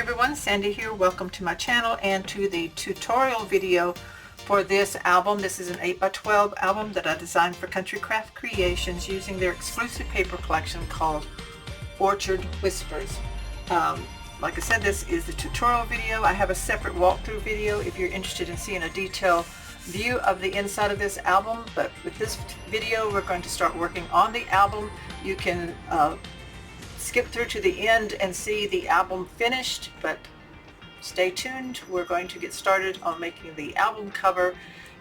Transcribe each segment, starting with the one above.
everyone, Sandy here. Welcome to my channel and to the tutorial video for this album. This is an 8x12 album that I designed for Country Craft Creations using their exclusive paper collection called Orchard Whispers. Like I said, this is the tutorial video. I have a separate walkthrough video if you're interested in seeing a detailed view of the inside of this album, but with this video we're going to start working on the album. You can skip through to the end and see the album finished, but stay tuned. We're going to get started on making the album cover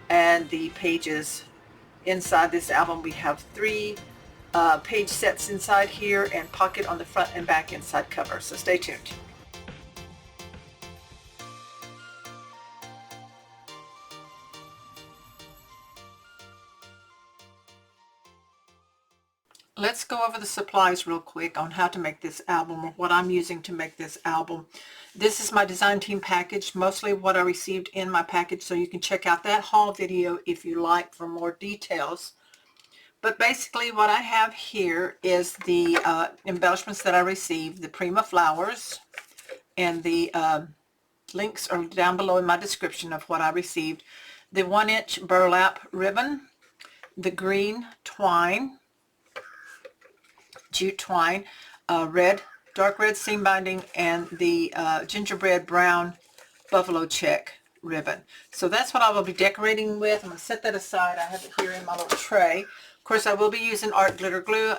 and the pages inside this album. We have three page sets inside here and pocket on the front and back inside cover, so stay tuned. Let's go over the supplies real quick on how to make this album, or what I'm using to make this album. This is my design team package, mostly what I received in my package, so you can check out that haul video if you like for more details. But basically what I have here is the embellishments that I received, the Prima flowers, and the links are down below in my description of what I received. The 1-inch burlap ribbon, the green twine, jute twine, dark red seam binding, and the gingerbread brown buffalo check ribbon. So that's what I will be decorating with. I'm going to set that aside. I have it here in my little tray. Of course, I will be using art glitter glue,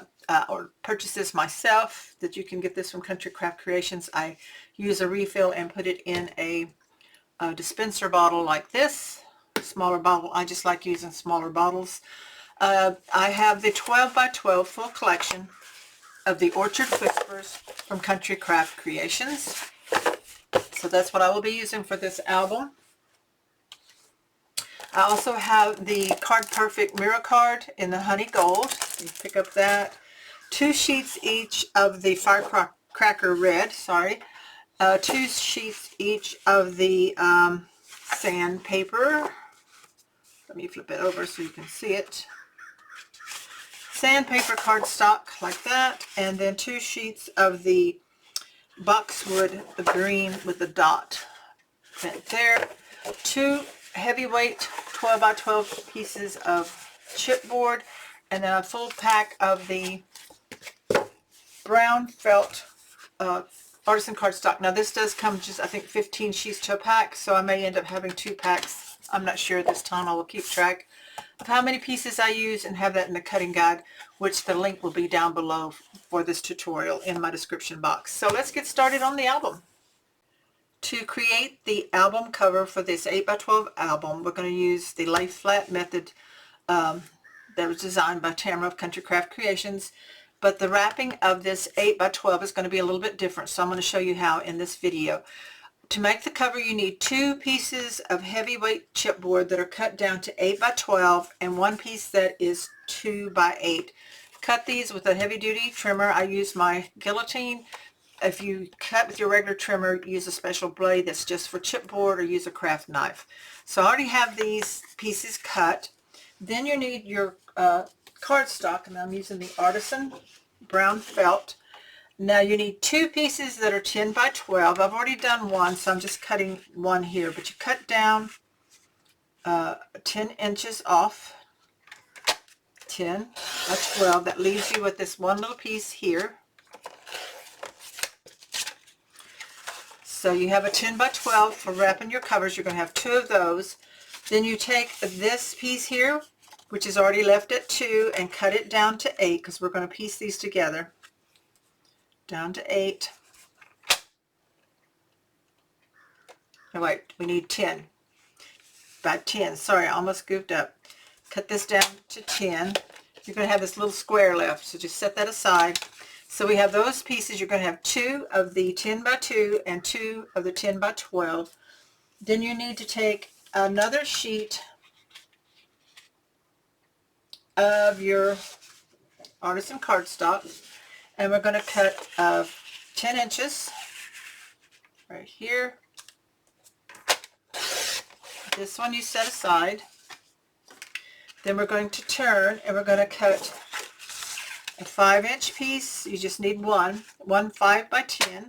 or purchase this myself, that you can get this from Country Craft Creations. I use a refill and put it in a dispenser bottle like this, smaller bottle. I just like using smaller bottles. I have the 12x12 full collection of the Orchard Whispers from Country Craft Creations. So that's what I will be using for this album. I also have the Card Perfect Mirror Card in the honey gold. You pick up that. 2 sheets each of the Firecracker Red, 2 sheets each of the sandpaper. Let me flip it over so you can see it. Sandpaper cardstock like that, and then 2 sheets of the boxwood green with the dot print there. 2 heavyweight 12x12 pieces of chipboard, and then a full pack of the brown felt artisan cardstock. Now this does come just, I think, 15 sheets to a pack, so I may end up having 2 packs. I'm not sure this time. I will keep track of how many pieces I use and have that in the cutting guide, which the link will be down below for this tutorial in my description box. So let's get started on the album. To create the album cover for this 8x12 album, we're going to use the lay flat method that was designed by Tamara of Country Craft Creations, but the wrapping of this 8x12 is going to be a little bit different, so I'm going to show you how in this video. To make the cover, you need 2 pieces of heavyweight chipboard that are cut down to 8x12 and 1 piece that is 2x8. Cut these with a heavy-duty trimmer. I use my guillotine. If you cut with your regular trimmer, use a special blade that's just for chipboard, or use a craft knife. So I already have these pieces cut. Then you need your cardstock, and I'm using the Artisan Brown Felt. Now you need 2 pieces that are 10x12. I've already done one, so I'm just cutting one here. But you cut down 10 inches off, 10x12. That leaves you with this one little piece here. So you have a 10x12 for wrapping your covers. You're going to have 2 of those. Then you take this piece here, which is already left at 2, and cut it down to 8, because we're going to piece these together. Down to 8. Oh wait, we need 10. About 10. Sorry, I almost goofed up. Cut this down to 10. You're going to have this little square left, so just set that aside. So we have those pieces. You're going to have 2 of the 10x2 and 2 of the 10x12. Then you need to take another sheet of your artisan cardstock, and we're going to cut 10 inches right here. This one you set aside. Then we're going to turn, and we're going to cut a 5-inch piece. You just need one 5x10.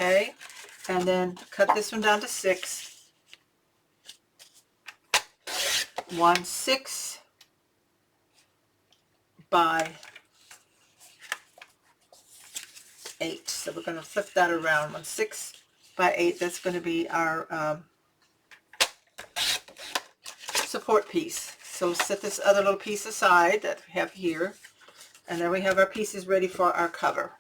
Okay, and then cut this one down to 6. 1/6 by 8. So we're going to flip that around. 1/6 by 8. That's going to be our support piece. So set this other little piece aside that we have here, and then we have our pieces ready for our cover.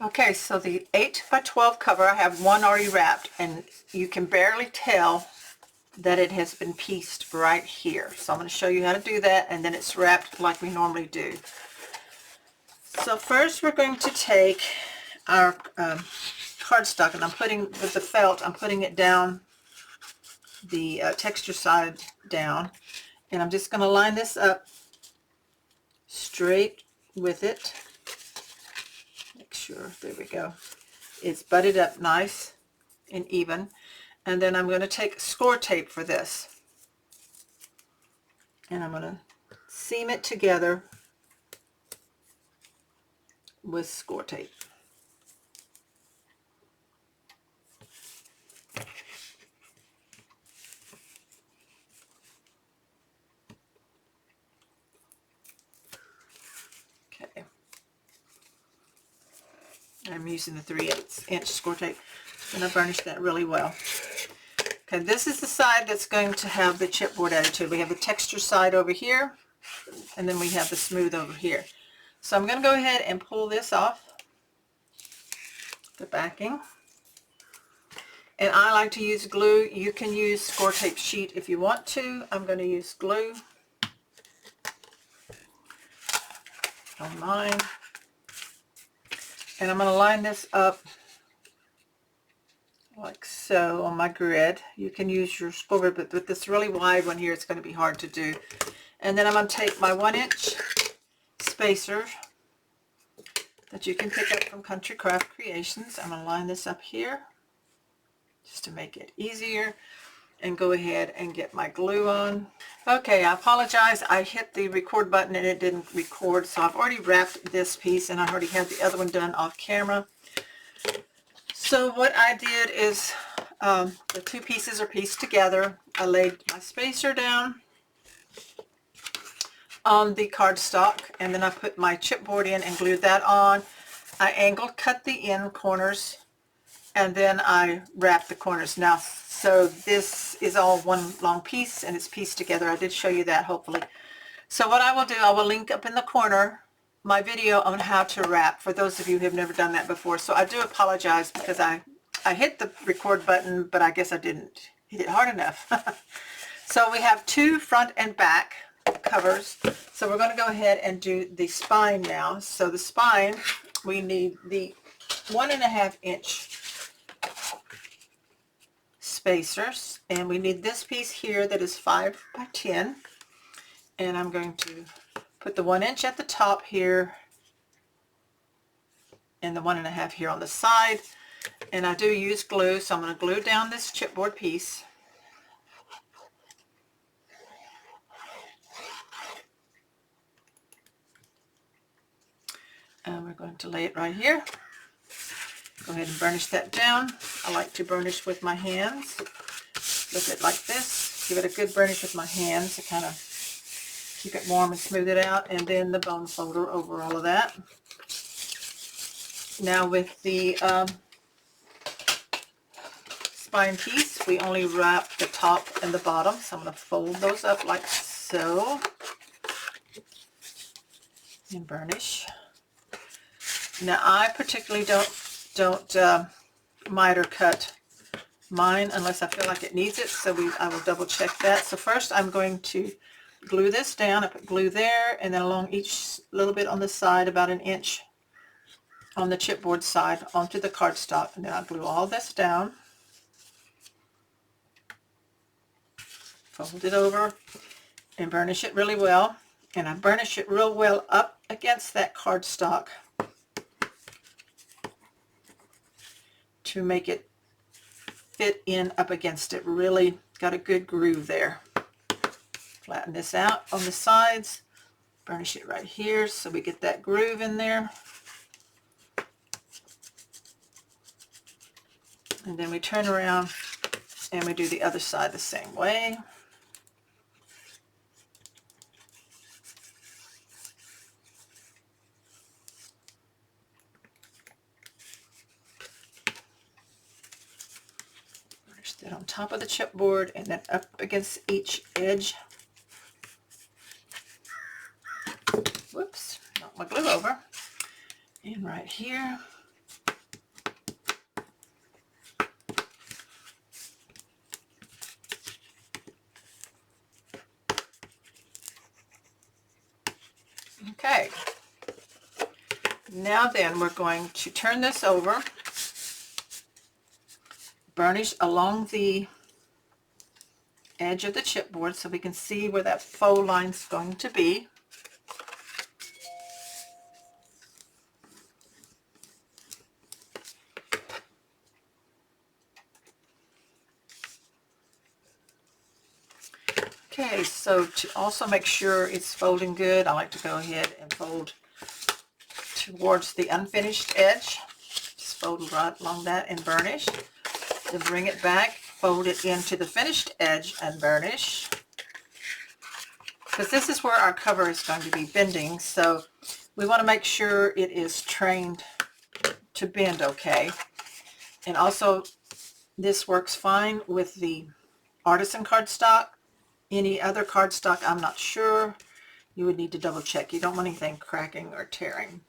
Okay, so the 8 by 12 cover, I have one already wrapped, and you can barely tell that it has been pieced right here. So I'm going to show you how to do that, and then it's wrapped like we normally do. So first we're going to take our cardstock, and I'm putting, with the felt, I'm putting it down, the texture side down, and I'm just going to line this up straight with it. Make sure, there we go. It's butted up nice and even. And then I'm going to take score tape for this. And I'm going to seam it together with score tape. Okay. I'm using the 3/8 inch score tape. And I burnish that really well. Okay, this is the side that's going to have the chipboard attitude. We have the texture side over here, and then we have the smooth over here. So I'm going to go ahead and pull this off, the backing. And I like to use glue. You can use score tape sheet if you want to. I'm going to use glue on mine. And I'm going to line this up like so on my grid. You can use your score grid, but with this really wide one here, it's going to be hard to do. And then I'm going to take my 1-inch spacer that you can pick up from Country Craft Creations. I'm going to line this up here just to make it easier, and go ahead and get my glue on. Okay, I apologize. I hit the record button and it didn't record, so I've already wrapped this piece, and I already had the other one done off camera. So what I did is the two pieces are pieced together. I laid my spacer down on the cardstock, and then I put my chipboard in and glued that on. I angle cut the end corners, and then I wrap the corners. Now, so this is all one long piece, and it's pieced together. I did show you that, hopefully. So what I will do, I will link up in the corner my video on how to wrap, for those of you who have never done that before. So I do apologize because I hit the record button, but I guess I didn't hit it hard enough. So we have two front and back covers. So we're going to go ahead and do the spine now. So the spine, we need the 1.5 inch spacers, and we need this piece here that is 5 by 10, and I'm going to put the 1 inch at the top here and the 1.5 here on the side. And I do use glue, so I'm going to glue down this chipboard piece. And we're going to lay it right here. Go ahead and burnish that down. I like to burnish with my hands. Flip it like this. Give it a good burnish with my hands to kind of keep it warm and smooth it out. And then the bone folder over all of that. Now with the spine piece, we only wrap the top and the bottom. So I'm going to fold those up like so. And burnish. Now I particularly don't miter cut mine unless I feel like it needs it, so I will double check that. So first I'm going to glue this down. I put glue there, and then along each little bit on the side, about 1 inch on the chipboard side onto the cardstock, and then I'll glue all this down, fold it over, and burnish it really well. And I burnish it real well up against that cardstock to make it fit in up against it. Really got a good groove there. Flatten this out on the sides, burnish it right here so we get that groove in there. And then we turn around and we do the other side the same way. Burnish that on top of the chipboard and then up against each edge. Whoops, knocked my glue over. And right here. Okay, now then we're going to turn this over, burnish along the edge of the chipboard so we can see where that fold line's going to be. Okay, so to also make sure it's folding good, I like to go ahead and fold towards the unfinished edge. Just fold right along that and burnish. Then bring it back, fold it into the finished edge and burnish. Because this is where our cover is going to be bending, so we want to make sure it is trained to bend okay. And also, this works fine with the artisan cardstock. Any other cardstock, I'm not sure. You would need to double check. You don't want anything cracking or tearing.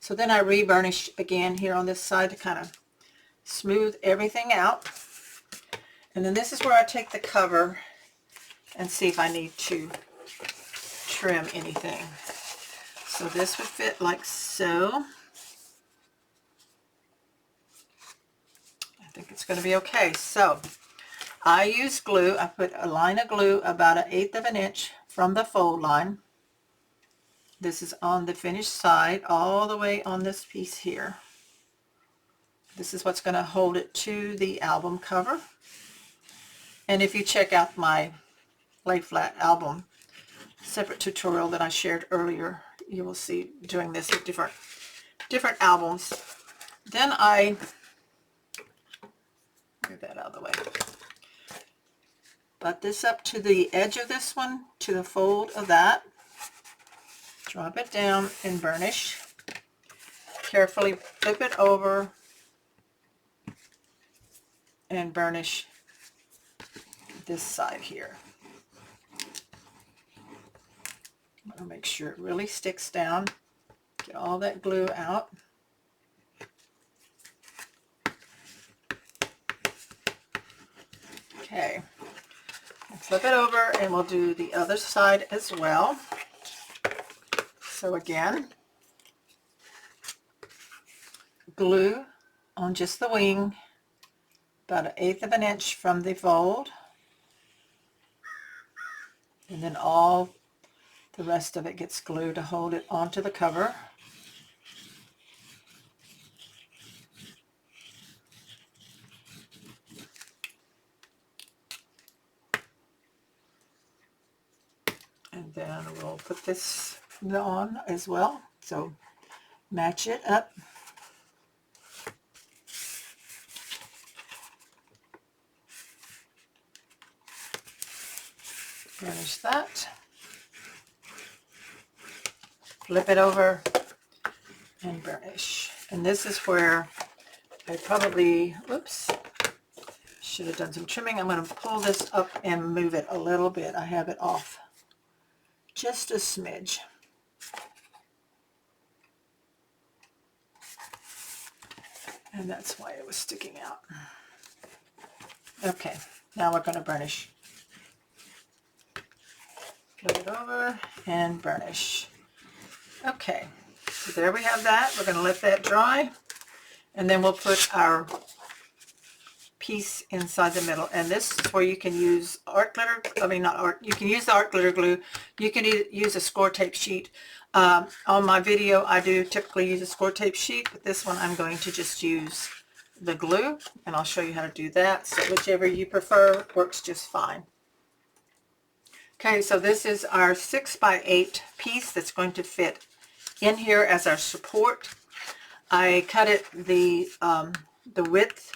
So then I re-burnish again here on this side to kind of smooth everything out. And then this is where I take the cover and see if I need to trim anything. So this would fit like so. I think it's going to be okay. So I use glue. I put a line of glue about 1/8 of an inch from the fold line. This is on the finished side all the way on this piece here. This is what's going to hold it to the album cover. And if you check out my lay flat album separate tutorial that I shared earlier, you will see doing this with different albums. Then I move that out of the way. Butt this up to the edge of this one, to the fold of that. Drop it down and burnish. Carefully flip it over and burnish this side here. I'm going to make sure it really sticks down. Get all that glue out. Okay. Flip it over and we'll do the other side as well. So again, glue on just the wing, about 1/8 of an inch from the fold, and then all the rest of it gets glued to hold it onto the cover. And then we'll put this on as well, so match it up. Finish that. Flip it over and burnish. And this is where I probably, whoops, should have done some trimming. I'm going to pull this up and move it a little bit. I have it off just a smidge. And that's why it was sticking out. Okay, now we're going to burnish. Flip it over and burnish. Okay, so there we have that. We're going to let that dry, and then we'll put our piece inside the middle. And this is where you can use art glitter, you can use the art glitter glue. You can use a score tape sheet. On my video, I do typically use a score tape sheet, but this one I'm going to just use the glue, and I'll show you how to do that. So whichever you prefer works just fine. Okay, so this is our 6x8 piece that's going to fit in here as our support. I cut it the width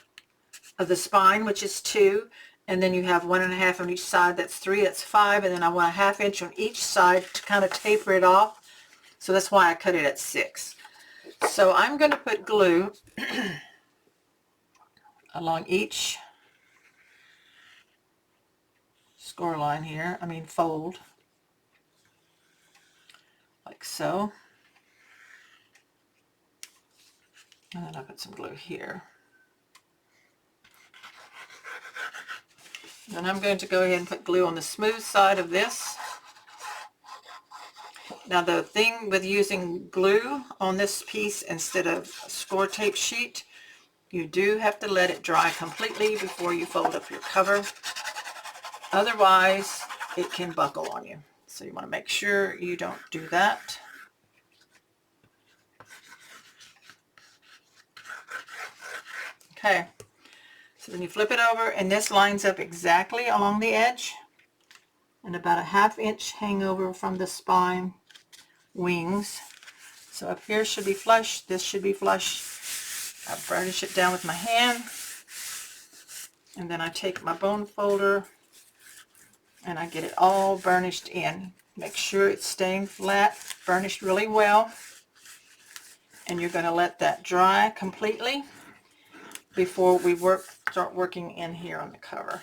of the spine, which is 2, and then you have 1.5 on each side, that's 3, that's 5, and then I want a 1/2 inch on each side to kind of taper it off. So that's why I cut it at 6. So I'm going to put glue along each score line here, fold, like so. And then I'll put some glue here. Then I'm going to go ahead and put glue on the smooth side of this. Now the thing with using glue on this piece instead of a score tape sheet, you do have to let it dry completely before you fold up your cover. Otherwise, it can buckle on you. So you want to make sure you don't do that. Okay, so then you flip it over, and this lines up exactly along the edge and about a 1/2 inch hangover from the spine wings. So up here should be flush, this should be flush. I burnish it down with my hand, and then I take my bone folder and I get it all burnished in. Make sure it's staying flat, burnished really well, and you're going to let that dry completely before we start working in here on the cover.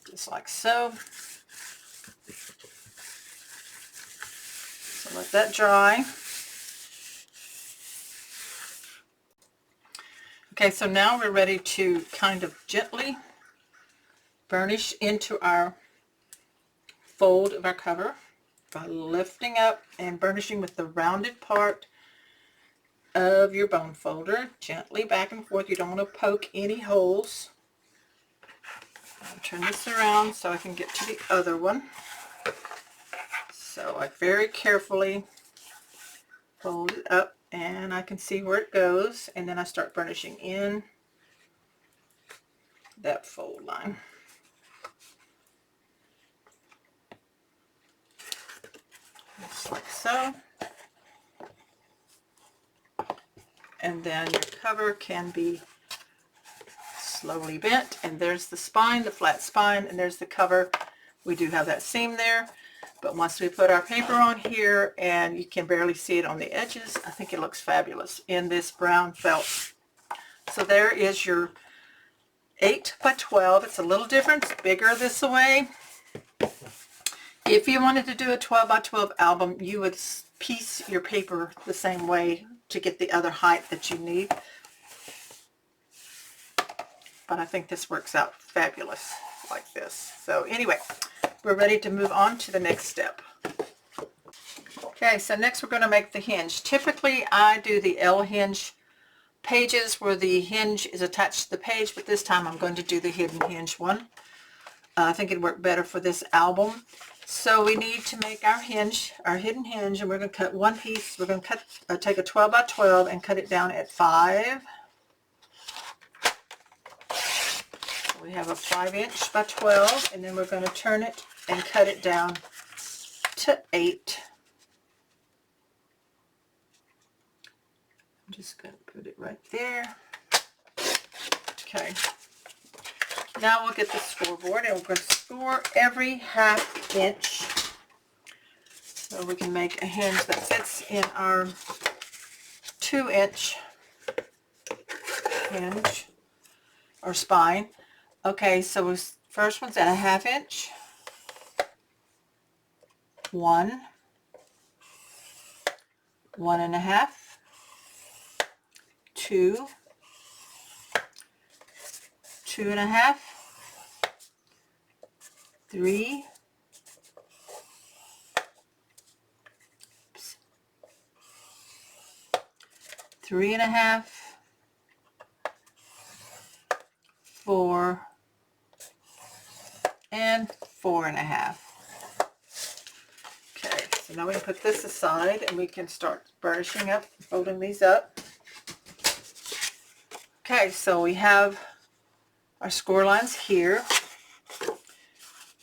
Just like so. So let that dry. Okay, so now we're ready to kind of gently burnish into our fold of our cover by lifting up and burnishing with the rounded part of your bone folder, gently back and forth. You don't want to poke any holes. I'll turn this around so I can get to the other one. So I very carefully fold it up, and I can see where it goes, and then I start burnishing in that fold line. Just like so. And then your cover can be slowly bent, and there's the spine, the flat spine, and there's the cover. We do have that seam there, but once we put our paper on here, and you can barely see it on the edges, I think it looks fabulous in this brown felt. So there is your 8 by 12. It's a little different, it's bigger this way. If you wanted to do a 12 by 12 album, you would piece your paper the same way to get the other height that you need. But I think this works out fabulous like this. So anyway, we're ready to move on to the next step. Okay, so next we're going to make the hinge. Typically I do the L hinge pages where the hinge is attached to the page, but this time I'm going to do the hidden hinge one. I think it'd work better for this album. So we need to make our hinge, our hidden hinge, and we're going to cut one piece. We're going to take a 12 by 12 and cut it down at 5. So we have a 5" by 12, and then we're going to turn it and cut it down to 8. I'm just going to put it right there. Okay. Now we'll get the scoreboard, and we're going to score every 1/2 inch so we can make a hinge that fits in our 2" hinge or spine. Okay, so first one's at a 1/2 inch. 1, 1.5, 2, 2.5, 3, 3.5, 4, and 4.5. Okay, so now we can put this aside and we can start burnishing up, folding these up. Okay, so we have our score lines here.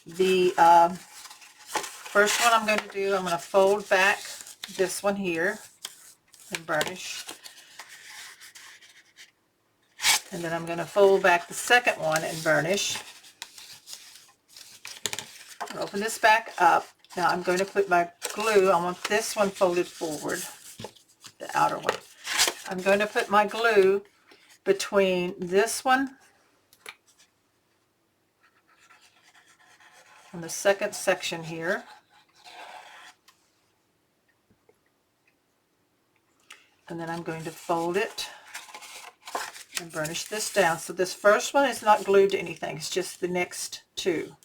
The first one I'm going to do, I'm going to fold back this one here and burnish. And then I'm going to fold back the second one and burnish. Open this back up. Now I'm going to put my glue. I want this one folded forward, the outer one. I'm going to put my glue between this one and the second section here. And then I'm going to fold it and burnish this down. So this first one is not glued to anything. It's just the next two.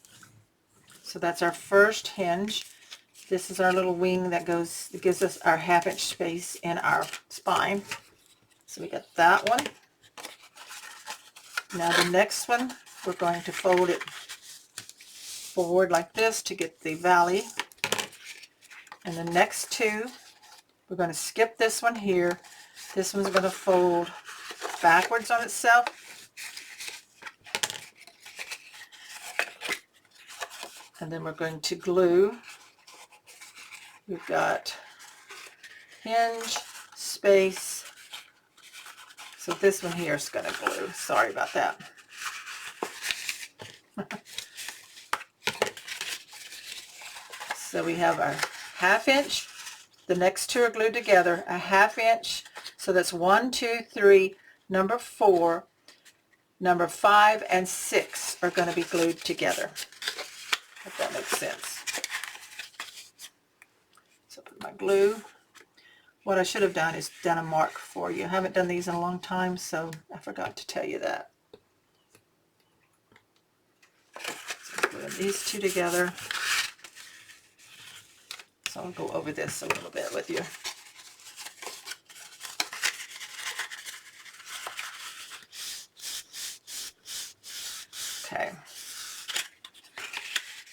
So that's our first hinge. This is our little wing that gives us our 1/2 inch space in our spine. So we got that one. Now the next one, we're going to fold it forward like this to get the valley. And the next two, we're going to skip this one here. This one's going to fold backwards on itself. And then we're going to glue. We've got hinge, space. So this one here is going to glue. Sorry about that. So we have our 1/2 inch. The next two are glued together. A 1/2 inch. So that's 1, 2, 3. Number 4, number 5, and 6 are going to be glued together. If that makes sense. So put my glue. What I should have done is done a mark for you. I haven't done these in a long time, so I forgot to tell you that. So put these two together. So I'll go over this a little bit with you. Okay.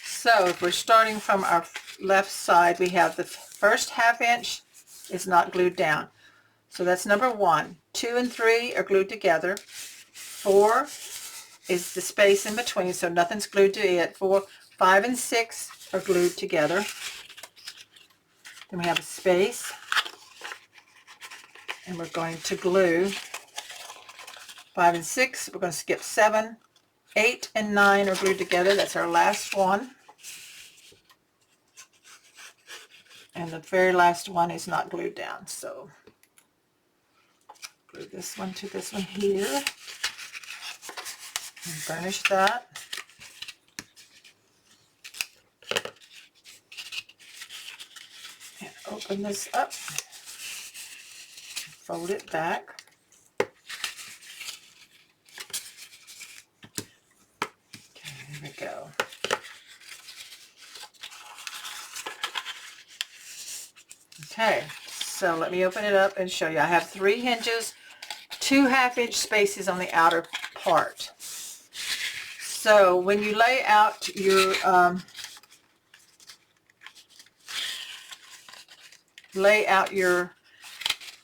So if we're starting from our left side, we have the first 1/2 inch is not glued down. So that's number 1. 2 and 3 are glued together. 4 is the space in between, so nothing's glued to it. 4, 5, and 6 are glued together. Then we have a space, and we're going to glue 5 and 6. We're going to skip 7. 8 and 9 are glued together. That's our last one. And the very last one is not glued down. So glue this one to this one here. And burnish that. And open this up. Fold it back. There we go. Okay, so let me open it up and show you. I have 3 hinges, 2 1/2 inch spaces on the outer part. So when you lay out your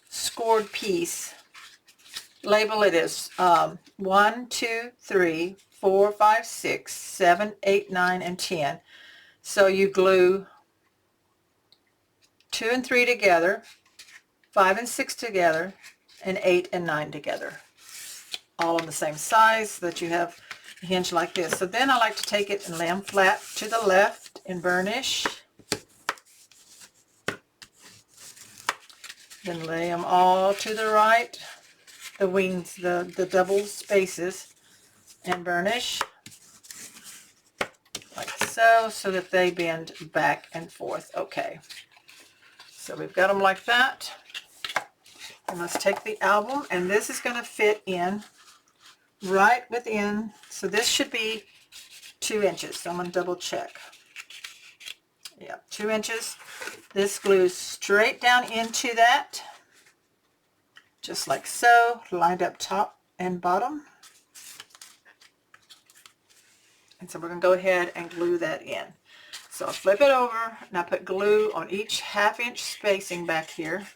scored piece, label it as 1, 2, 3, 4, 5, 6, 7, 8, 9, and 10. So you glue 2 and 3 together, 5 and 6 together, and 8 and 9 together. All on the same size so that you have a hinge like this. So then I like to take it and lay them flat to the left and burnish. Then lay them all to the right, the wings, the double spaces, and burnish like so that they bend back and forth. Okay. So we've got them like that. And let's take the album, and this is going to fit in right within. So this should be 2 inches. So I'm going to double check. Yeah, 2 inches. This glues straight down into that, just like so, lined up top and bottom. And so we're going to go ahead and glue that in. So I'll flip it over, and I put glue on each 1/2 inch spacing back here.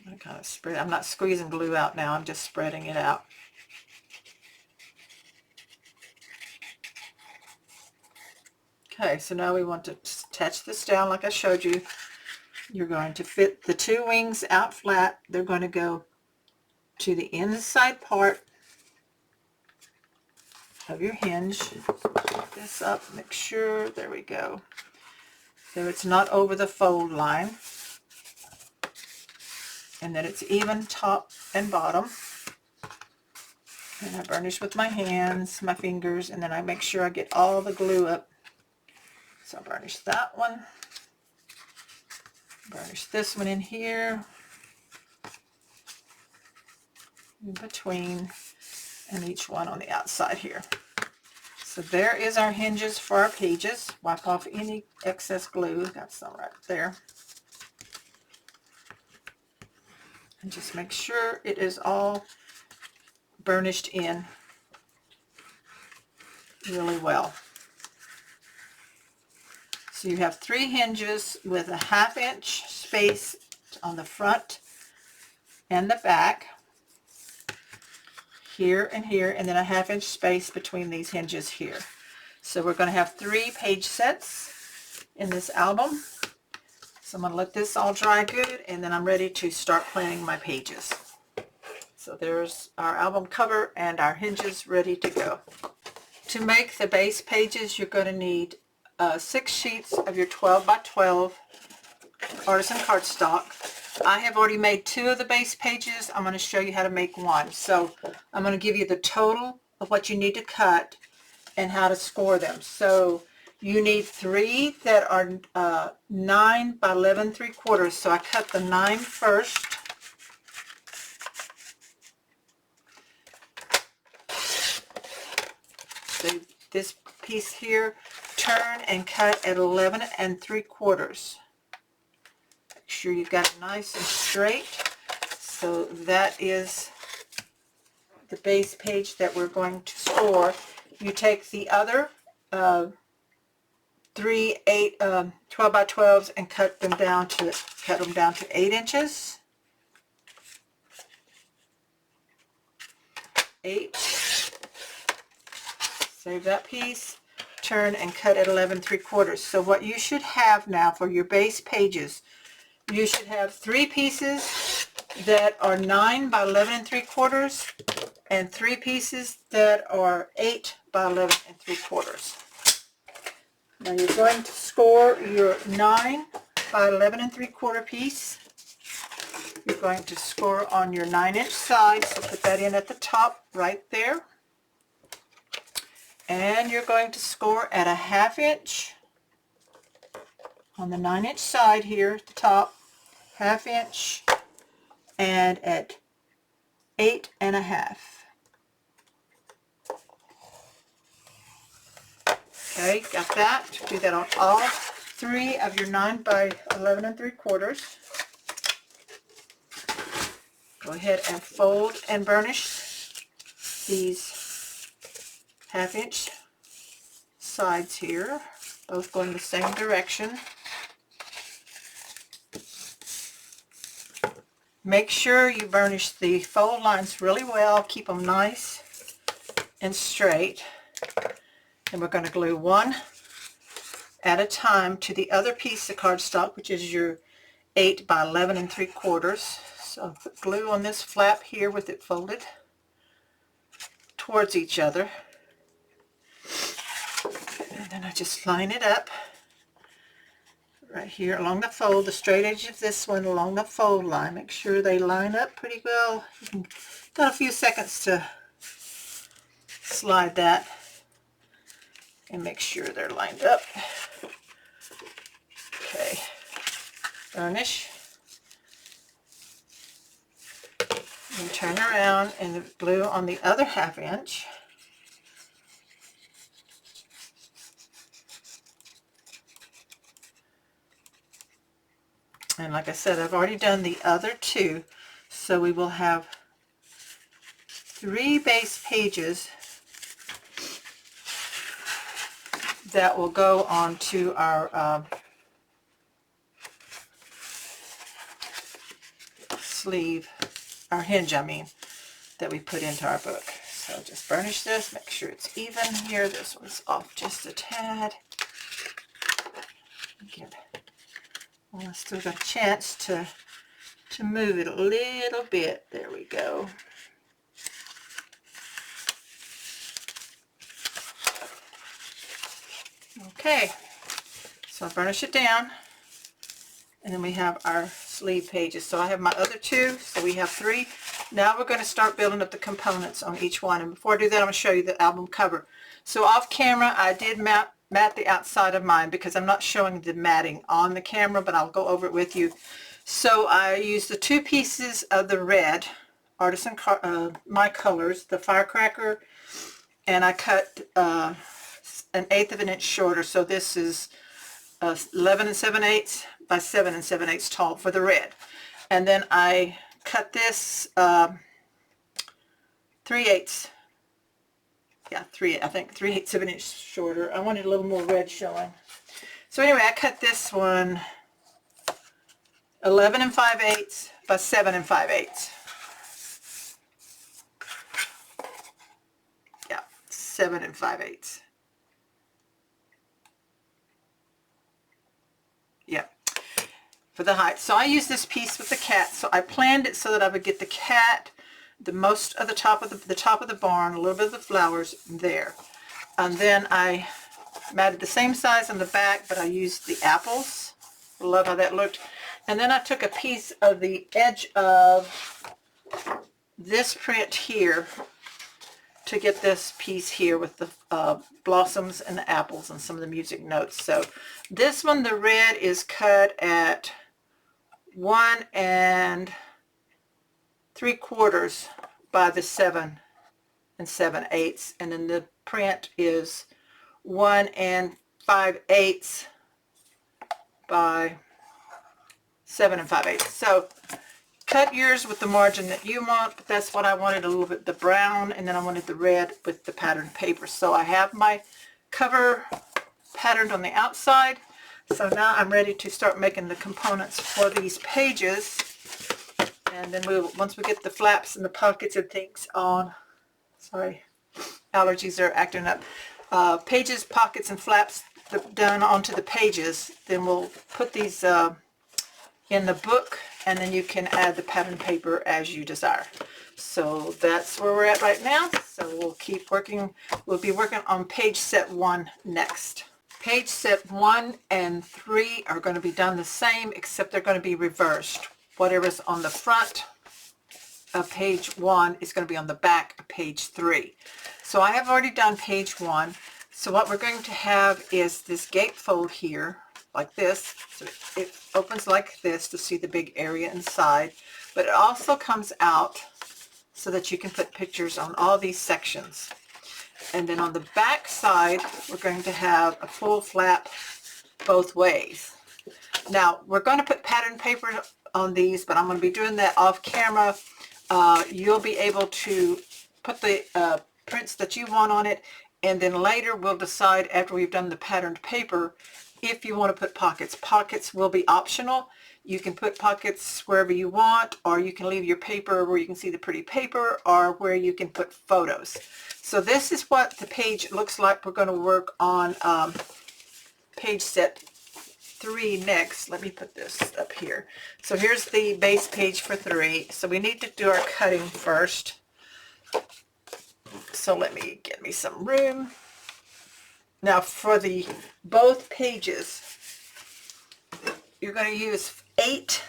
I kind of spread. I'm not squeezing glue out now. I'm just spreading it out. Okay, so now we want to attach this down like I showed you. You're going to fit the two wings out flat. They're going to go to the inside part of your hinge. Put this up, make sure, there we go. So it's not over the fold line. And that it's even top and bottom. And I burnish with my hands, my fingers, and then I make sure I get all the glue up. So I burnish that one. Burnish this one in here. In between, and each one on the outside here. So there is our hinges for our pages. Wipe off any excess glue. Got some right there. And just make sure it is all burnished in really well. So you have 3 hinges with a 1/2 inch space on the front and the back, here and here, and then a 1/2 inch space between these hinges here. So we're going to have 3 page sets in this album. So I'm going to let this all dry good, and then I'm ready to start planning my pages. So there's our album cover and our hinges ready to go. To make the base pages, you're going to need 6 sheets of your 12 by 12 artisan cardstock. I have already made 2 of the base pages. I'm going to show you how to make 1. So I'm going to give you the total of what you need to cut and how to score them. So you need 3 that are 9 by 11 3/4. So I cut the 9 first. So this piece here, turn and cut at 11 3/4. Make sure you've got it nice and straight. So that is the base page that we're going to score. You take the other 3 12 by 12s and cut them down to 8 inches. 8. Save that piece. Turn and cut at 11 3/4. So what you should have now for your base pages, you should have 3 pieces that are 9 by 11 3/4 and 3 pieces that are 8 by 11 3/4. Now you're going to score your 9 by 11 3/4 piece. You're going to score on your 9-inch side, so put that in at the top right there. And you're going to score at a 1/2 inch on the 9-inch side here at the top, 1/2 inch, and at 8 1/2. Okay, got that. Do that on all 3 of your 9 by 11 3/4. Go ahead and fold and burnish these 1/2 inch sides here, both going the same direction. Make sure you burnish the fold lines really well, keep them nice and straight. And we're going to glue one at a time to the other piece of cardstock, which is your 8 by 11 3/4. So put glue on this flap here with it folded towards each other. And then I just line it up right here along the fold, the straight edge of this one along the fold line. Make sure they line up pretty well. Got a few seconds to slide that and make sure they're lined up. Okay, burnish. And turn around and glue on the other 1/2 inch. And like I said, I've already done the other 2, so we will have 3 base pages that will go onto our sleeve, our hinge, I mean, that we put into our book. So just burnish this, make sure it's even here. This one's off just a tad. I still got a chance to move it a little bit. There we go. Okay, so I burnish it down, and then we have our sleeve pages. So I have my other two, so we have 3. Now we're going to start building up the components on each one. And before I do that, I'm going to show you the album cover. So off camera, I did mat the outside of mine because I'm not showing the matting on the camera, but I'll go over it with you. So I used the 2 pieces of the red, Artisan My Colors, the Firecracker, and I cut 1/8 of an inch shorter. So this is 11 7/8 by 7 7/8 tall for the red. And then I cut this 3/8. Yeah, I think 3/8 of an inch shorter. I wanted a little more red showing. So anyway, I cut this one 11 5/8 by 7 5/8. Yeah, 7 5/8. Yeah, for the height. So I use this piece with the cat. So I planned it so that I would get the cat, the most of the top of the barn, a little bit of the flowers there. And then I matted the same size on the back, but I used the apples. I love how that looked. And then I took a piece of the edge of this print here to get this piece here with the blossoms and the apples and some of the music notes. So this one, the red, is cut at 1 3/4 by the 7 7/8, and then the print is 1 5/8 by 7 5/8. So cut yours with the margin that you want, but that's what I wanted, a little bit the brown, and then I wanted the red with the patterned paper. So I have my cover patterned on the outside. So now I'm ready to start making the components for these pages. And then once we get the flaps and the pockets and things on, sorry, allergies are acting up, pages, pockets, and flaps done onto the pages, then we'll put these in the book, and then you can add the pattern paper as you desire. So that's where we're at right now. So we'll keep working. We'll be working on page set 1 next. Page set 1 and 3 are going to be done the same, except they're going to be reversed. Whatever's on the front of page 1 is going to be on the back of page 3. So I have already done page 1. So what we're going to have is this gatefold here, like this. So it opens like this to see the big area inside, but it also comes out so that you can put pictures on all these sections. And then on the back side, we're going to have a full flap both ways. Now, we're going to put pattern paper on these, but I'm going to be doing that off camera. You'll be able to put the prints that you want on it, and then later we'll decide, after we've done the patterned paper, if you want to put pockets. Pockets will be optional. You can put pockets wherever you want, or you can leave your paper where you can see the pretty paper, or where you can put photos. So this is what the page looks like. We're going to work on page set 3 next. Let me put this up here. So here's the base page for 3. So we need to do our cutting first. So let me get me some room. Now for the both pages, you're going to use 8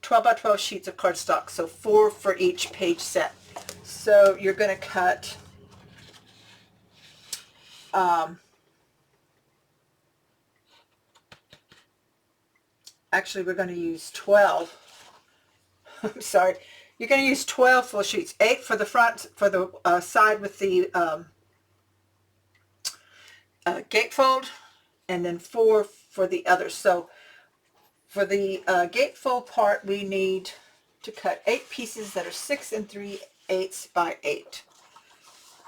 12 by 12 sheets of cardstock, so 4 for each page set. So you're going to cut actually we're going to use 12. I'm sorry. You're going to use 12 full sheets, 8 for the front, for the side with the gatefold, and then 4 for the other. So for the gatefold part, we need to cut 8 pieces that are 6 3/8 by 8.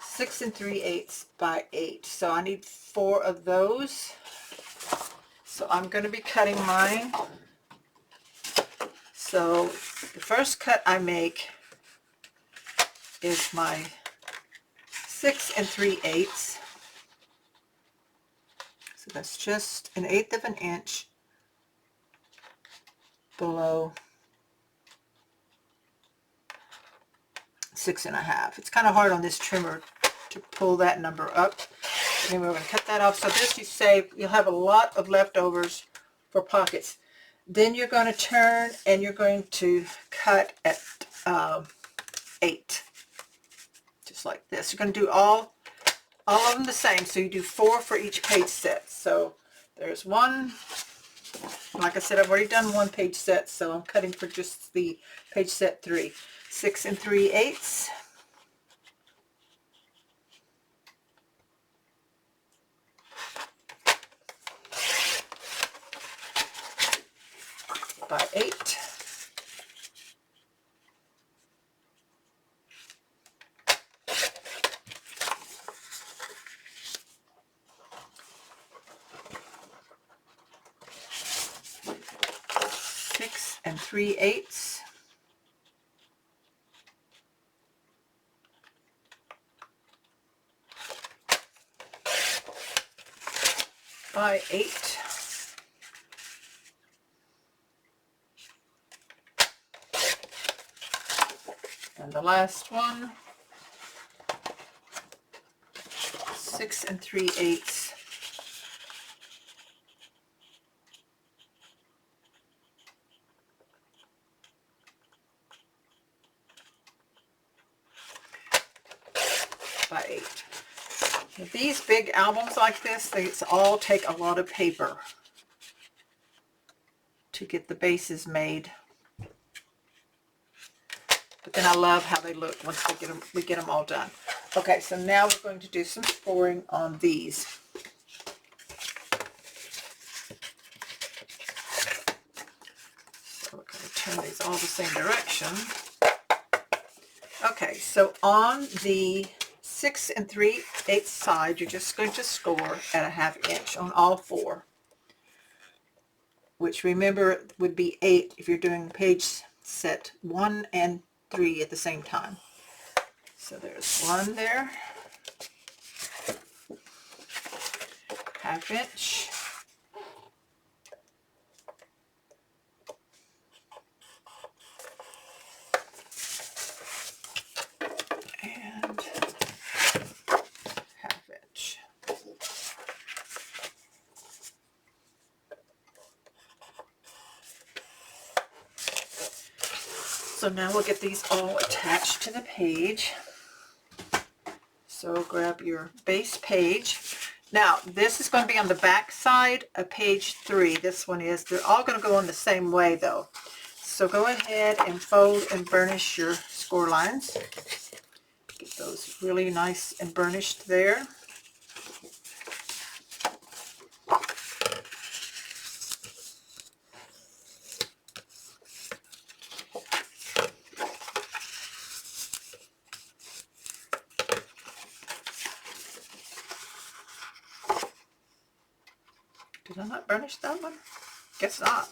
6 3/8 by 8. So I need 4 of those. So I'm going to be cutting mine. So the first cut I make is my 6 3/8. So that's just 1/8 of an inch below 6.5. It's kind of hard on this trimmer to pull that number up. Anyway, we're going to cut that off. So this you save, you'll have a lot of leftovers for pockets. Then you're going to turn and you're going to cut at 8. Just like this. You're going to do all of them the same. So you do 4 for each page set. So there's one. Like I said, I've already done one page set, so I'm cutting for just the page set 3. 6 3/8. By 8. And 3/8. By 8. And the last one, 6 3/8. By 8. Now, these big albums like this, they all take a lot of paper to get the bases made. But then I love how they look once we get them all done. Okay, so now we're going to do some scoring on these. So we're going to turn these all the same direction. Okay, so on the 6 3/8 side, you're just going to score at 1/2 inch on all 4, which remember would be 8 if you're doing page set 1 and 3 at the same time. So there's 1 there, 1/2 inch, and 1/2 inch. So now we'll get these all attached to the page. So grab your base page. Now this is going to be on the back side of page 3. This one is. They're all going to go on the same way though. So go ahead and fold and burnish your score lines. Get those really nice and burnished there. Did I not burnish that one? Guess not.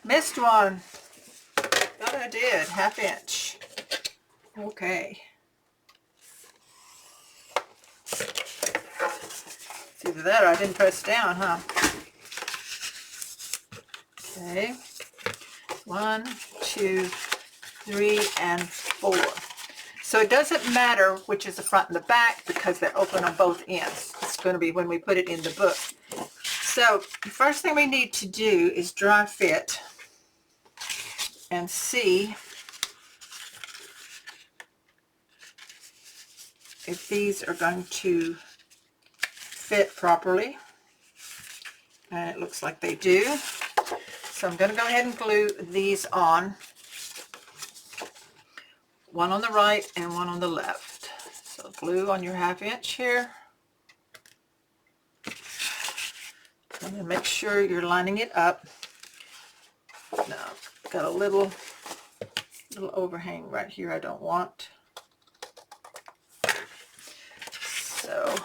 Missed one. Thought I did. 1/2 inch. Okay. It's either that or I didn't press down, huh? Okay. 1, 2, 3, and 4. So it doesn't matter which is the front and the back because they're open on both ends. It's going to be when we put it in the book. So the first thing we need to do is dry fit and see if these are going to fit properly. And it looks like they do. So I'm going to go ahead and glue these on. One on the right and one on the left. So glue on your 1/2 inch here. And then make sure you're lining it up. Now, I've got a little overhang right here I don't want. So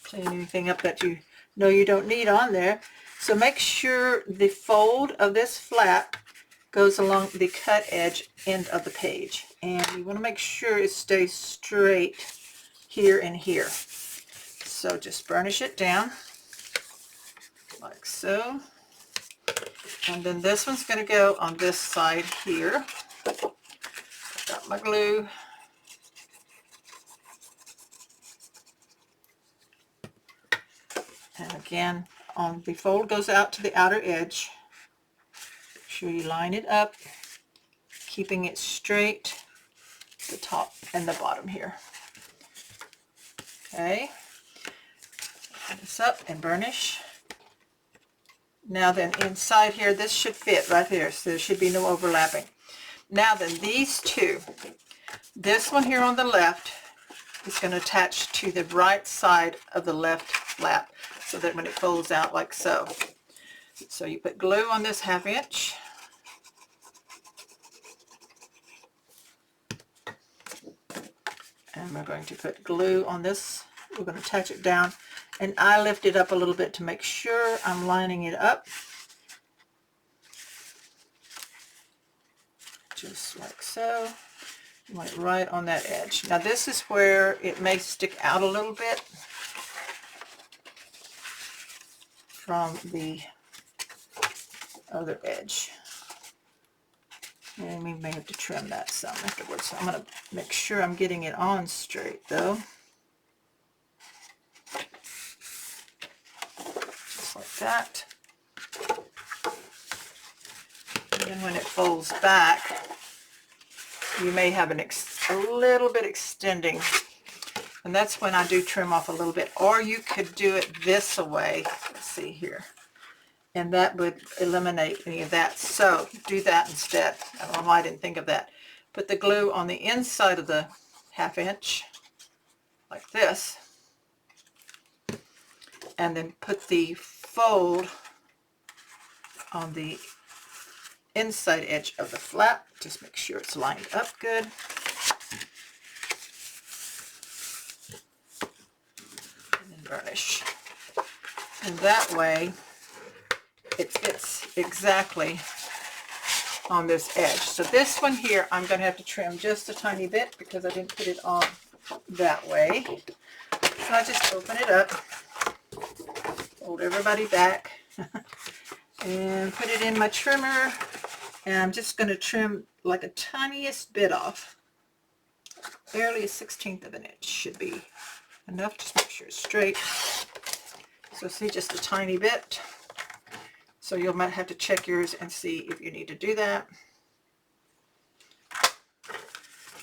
clean anything up that you know you don't need on there. So make sure the fold of this flap goes along the cut edge end of the page. And you want to make sure it stays straight here and here. So just burnish it down like so. And then this one's going to go on this side here. Got my glue. And again, on the fold goes out to the outer edge. Make sure you line it up, keeping it straight, the top and the bottom here. Okay, open this up and burnish. Now then, inside here, this should fit right here, so there should be no overlapping. Now then, these two, this one here on the left is going to attach to the right side of the left flap, so that when it folds out like so. So you put glue on this 1/2 inch. And we're going to put glue on this. We're going to attach it down. And I lift it up a little bit to make sure I'm lining it up. Just like so. You want it right on that edge. Now this is where it may stick out a little bit from the other edge. And we may have to trim that some afterwards. I'm going to make sure I'm getting it on straight though. Just like that. And then when it folds back, you may have a little bit extending. And that's when I do trim off a little bit. Or you could do it this way. Let's see here. And that would eliminate any of that. So do that instead. I don't know why I didn't think of that. Put the glue on the inside of the 1/2 inch, like this. And then put the fold on the inside edge of the flap. Just make sure it's lined up good. And then burnish. And that way, it fits exactly on this edge. So this one here, I'm going to have to trim just a tiny bit because I didn't put it on that way. So I just open it up, fold everybody back, and put it in my trimmer. And I'm just going to trim like a tiniest bit off. Barely a 1/16 of an inch should be enough. Just make sure it's straight. So see, just a tiny bit. So you might have to check yours and see if you need to do that.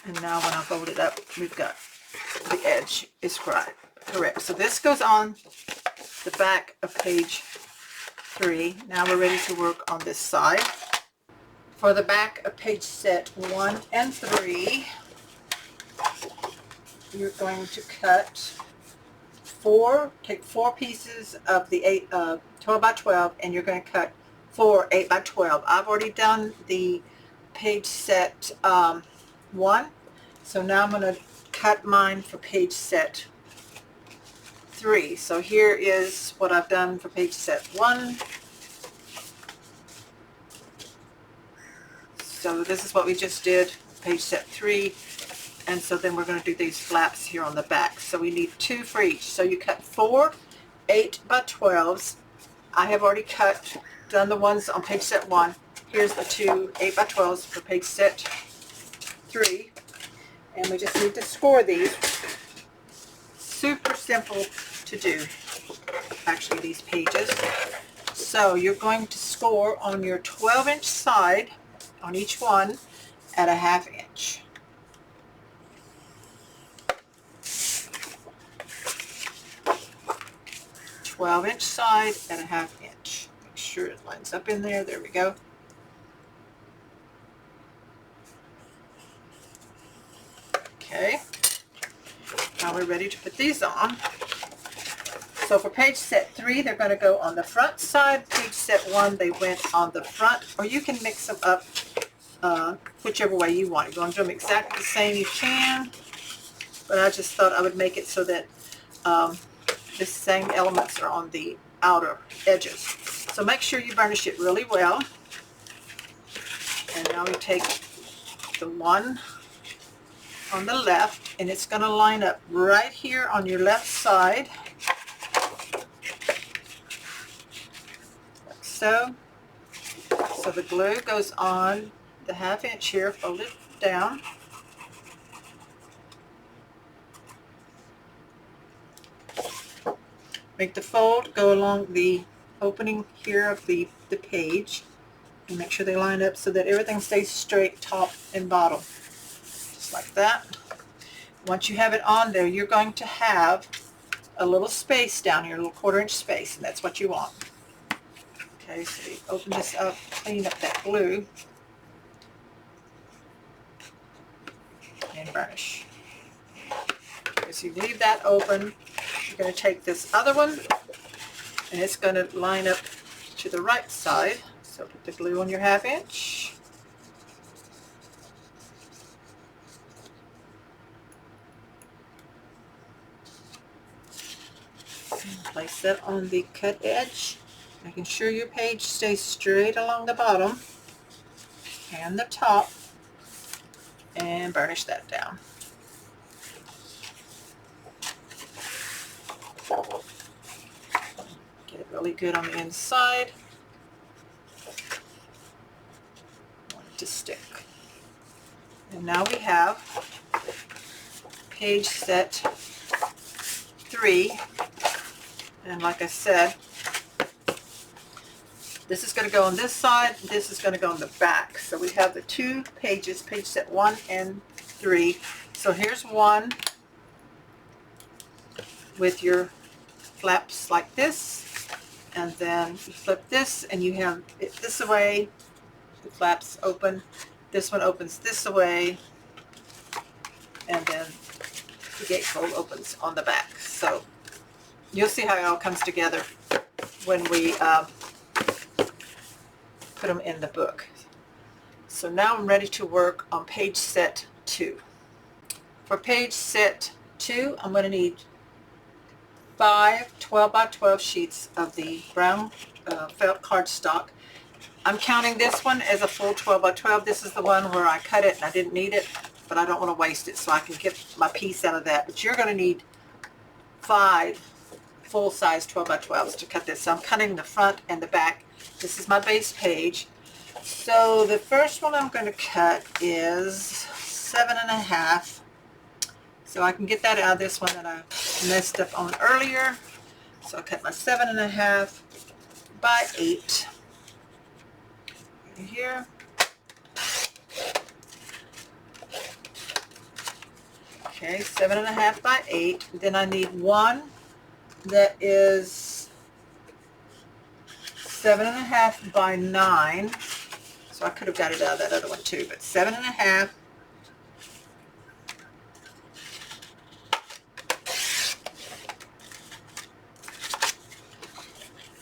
And now when I fold it up, we've got the edge is correct. So this goes on the back of page 3. Now we're ready to work on this side. For the back of page set 1 and 3, you're going to cut take 4 pieces of the 12 by 12, and you're going to cut 4 8 by 12. I've already done the page set 1, so now I'm going to cut mine for page set 3. So here is what I've done for page set 1. So this is what we just did, page set 3. And so then we're going to do these flaps here on the back. So we need 2 for each. So you cut 4 8 by 12s. I have already done the ones on page set 1. Here's the 2 8 by 12s for page set 3. And we just need to score these. Super simple to do, actually, these pages. So you're going to score on your 12-inch side on each one at a 1/2 inch. "12-inch side at a 1/2 inch. Make sure it lines up in there. There we go. Okay. Now we're ready to put these on. So for page set 3, they're going to go on the front side. Page set 1, they went on the front. Or you can mix them up whichever way you want. If you want to do them exactly the same, you can. But I just thought I would make it so that the same elements are on the outer edges. So make sure you burnish it really well. And now we take the one on the left, and it's going to line up right here on your left side, like so. So the glue goes on the 1/2 inch here, fold it down. Make the fold go along the opening here of the page, and make sure they line up so that everything stays straight top and bottom. Just like that. Once you have it on there, you're going to have a little space down here, a little 1/4 inch space, and that's what you want. Okay, so you open this up, clean up that glue, and burnish. Okay, so you leave that open. You're going to take this other one, and it's going to line up to the right side. So put the glue on your 1/2 inch. And place that on the cut edge, making sure your page stays straight along the bottom and the top, and burnish that down. Get it really good on the inside. Want it to stick. And now we have page set 3, and like I said, this is going to go on this side, this is going to go on the back. So we have the 2 pages, page set 1 and 3. So here's one with your flaps like this, and then you flip this and you have it this way, the flaps open, this one opens this way, and then the gatefold opens on the back. So you'll see how it all comes together when we put them in the book. So now I'm ready to work on page set 2. For page set 2, I'm going to need 5 12 by 12 sheets of the brown felt cardstock. I'm counting this one as a full 12 by 12. This is the one where I cut it and I didn't need it, but I don't want to waste it, so I can get my piece out of that. But you're going to need 5 full-size 12 by 12s to cut this. So I'm cutting the front and the back. This is my base page. So the first one I'm going to cut is 7.5. So I can get that out of this one that I messed up on earlier. So I cut my 7.5 by 8 right here. Okay, 7.5 by 8. Then I need one that is 7.5 by 9. So I could have got it out of that other one too, but 7.5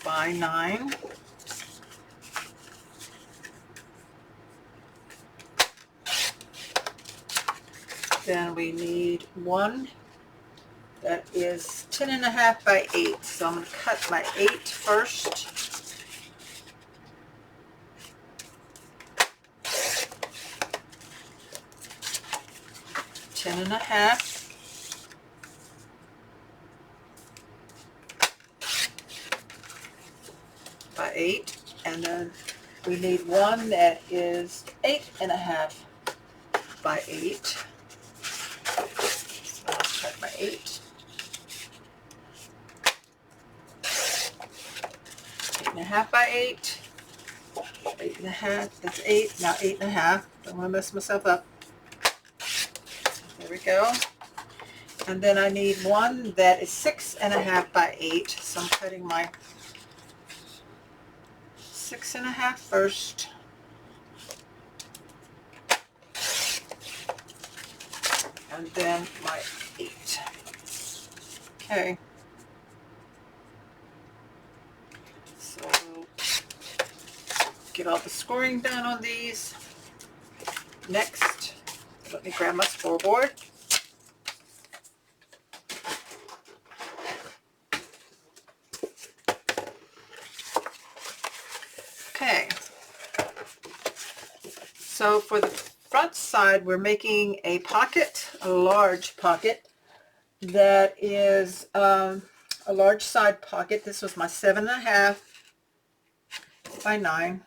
by 9. Then we need one that is 10.5 by 8. So I'm going to cut my 8 first. Ten and a half. By 8. And then we need one that is 8.5 by 8. So I'll cut my 8. 8.5 by 8. 8.5. That's 8. Now 8.5. Don't want to mess myself up. There we go. And then I need one that is 6.5 by 8. So I'm cutting my 6.5 first. And then my 8. Okay. So get all the scoring done on these. Next, let me grab my scoreboard. Okay. So for the front side, we're making a pocket, a large pocket that is a large side pocket. This was my 7.5 by 9.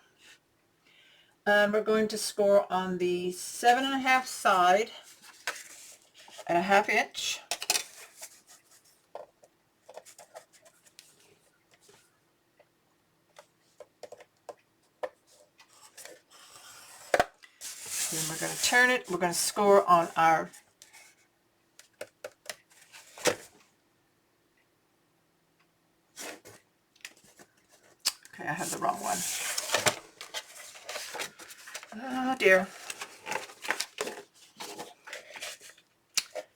And we're going to score on the 7.5 side at a 1/2 inch. Then we're going to turn it. We're going to score on our okay, I have the wrong one. Oh dear.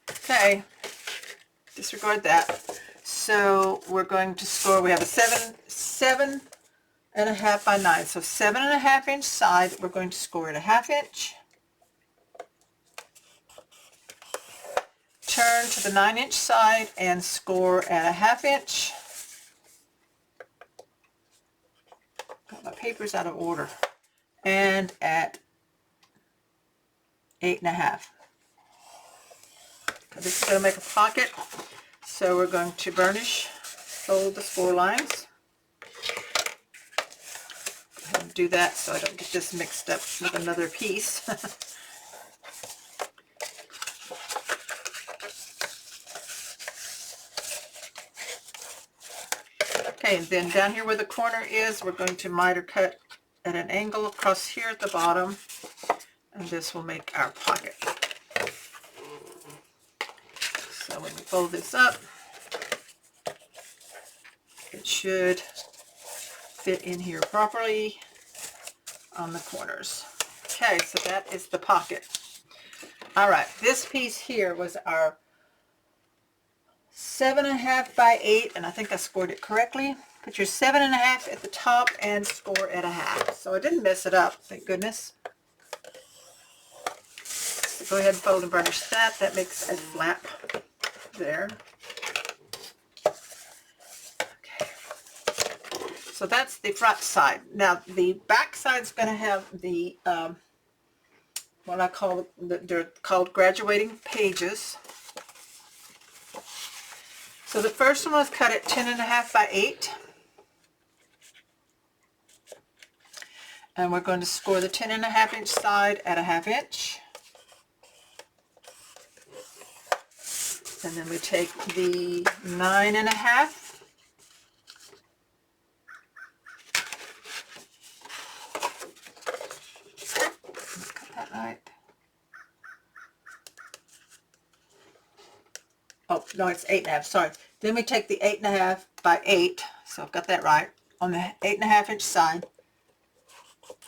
Okay, disregard that. So we're going to score, we have a 7.5 by 9. So 7.5 inch side, we're going to score at a 1/2 inch. Turn to the 9 inch side and score at a 1/2 inch. Got my papers out of order. And at 8.5. This is going to make a pocket, so we're going to burnish, fold the score lines. Go ahead and do that so I don't get this mixed up with another piece. Okay, and then down here where the corner is, we're going to miter cut at an angle across here at the bottom, and this will make our pocket. So when we fold this up, it should fit in here properly on the corners. Okay, so that is the pocket. All right, this piece here was our 7.5 by 8, and I think I scored it correctly. Put your 7.5 at the top and score at a 1/2. So I didn't mess it up, thank goodness. So go ahead and fold and burnish that. That makes a flap there. Okay. So that's the front side. Now the back side is going to have the what I call, they're called graduating pages. So the first one was cut at 10.5 by 8. And we're going to score the 10.5 inch side at a 1/2 inch. And then we take the 9.5. Cut that right. Oh, no, it's 8.5, sorry. Then we take the 8.5 by 8, so I've got that right, on the 8.5 inch side.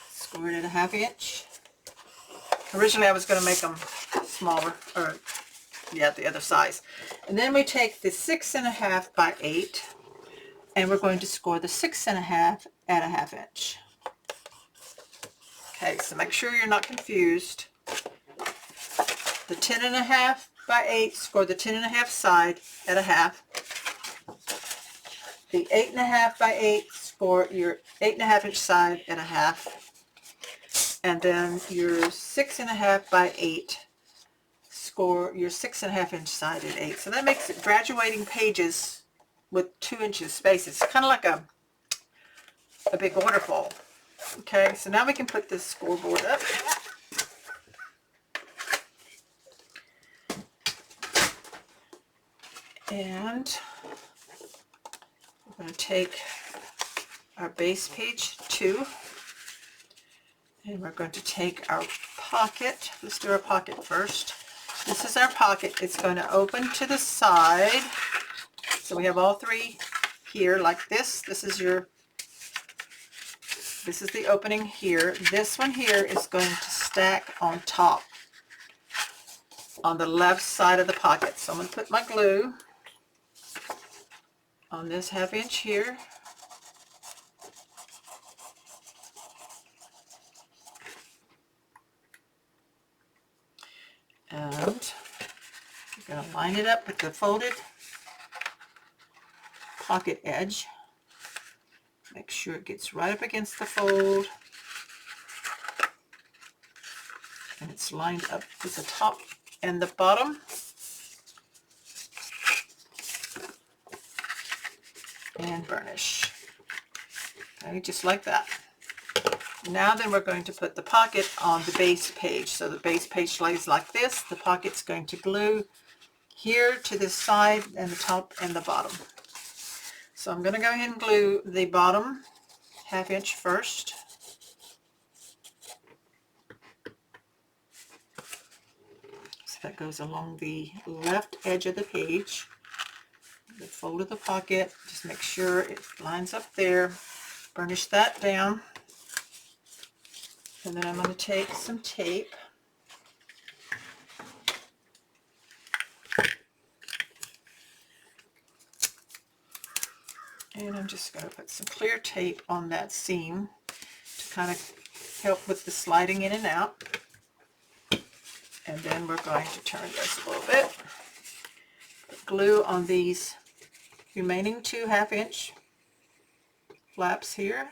Score it at a 1/2 inch. Originally I was going to make them smaller, or yeah, the other size. And then we take the 6.5 by 8, and we're going to score the 6.5 at a 1/2 inch. Okay, so make sure you're not confused. The 10.5 by 8, score the 10.5 side at a 1/2. The 8.5 by 8, score your 8.5 inch side at a 1/2. And then your 6.5 by 8, score your 6.5 inch side at 8. So that makes it graduating pages with 2 inches space. It's kind of like a big waterfall. Okay, so now we can put this scoreboard up. And we're going to take our base page 2. And we're going to take our pocket. Let's do our pocket first. This is our pocket. It's going to open to the side. So we have all 3 here like this. This is the opening here. This one here is going to stack on top on the left side of the pocket. So I'm going to put my glue on this 1/2 inch here. And you're going to line it up with the folded pocket edge. Make sure it gets right up against the fold. And it's lined up with the top and the bottom. And burnish. Okay, just like that. Now then we're going to put the pocket on the base page. So the base page lays like this. The pocket's going to glue here to this side and the top and the bottom. So I'm going to go ahead and glue the bottom ½ inch first. So that goes along the left edge of the page. The fold of the pocket, just make sure it lines up there. Burnish that down. And then I'm going to take some tape. And I'm just going to put some clear tape on that seam to kind of help with the sliding in and out. And then we're going to turn this a little bit. Put glue on these remaining 2 ½ inch flaps here.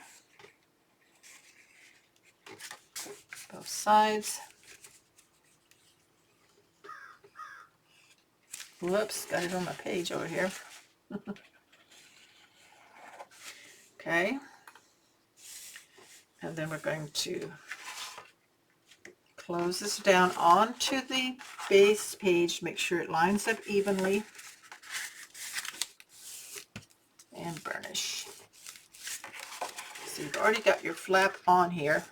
Both sides. Whoops, got it on my page over here. Okay. And then we're going to close this down onto the base page. Make sure it lines up evenly. And burnish. So you've already got your flap on here.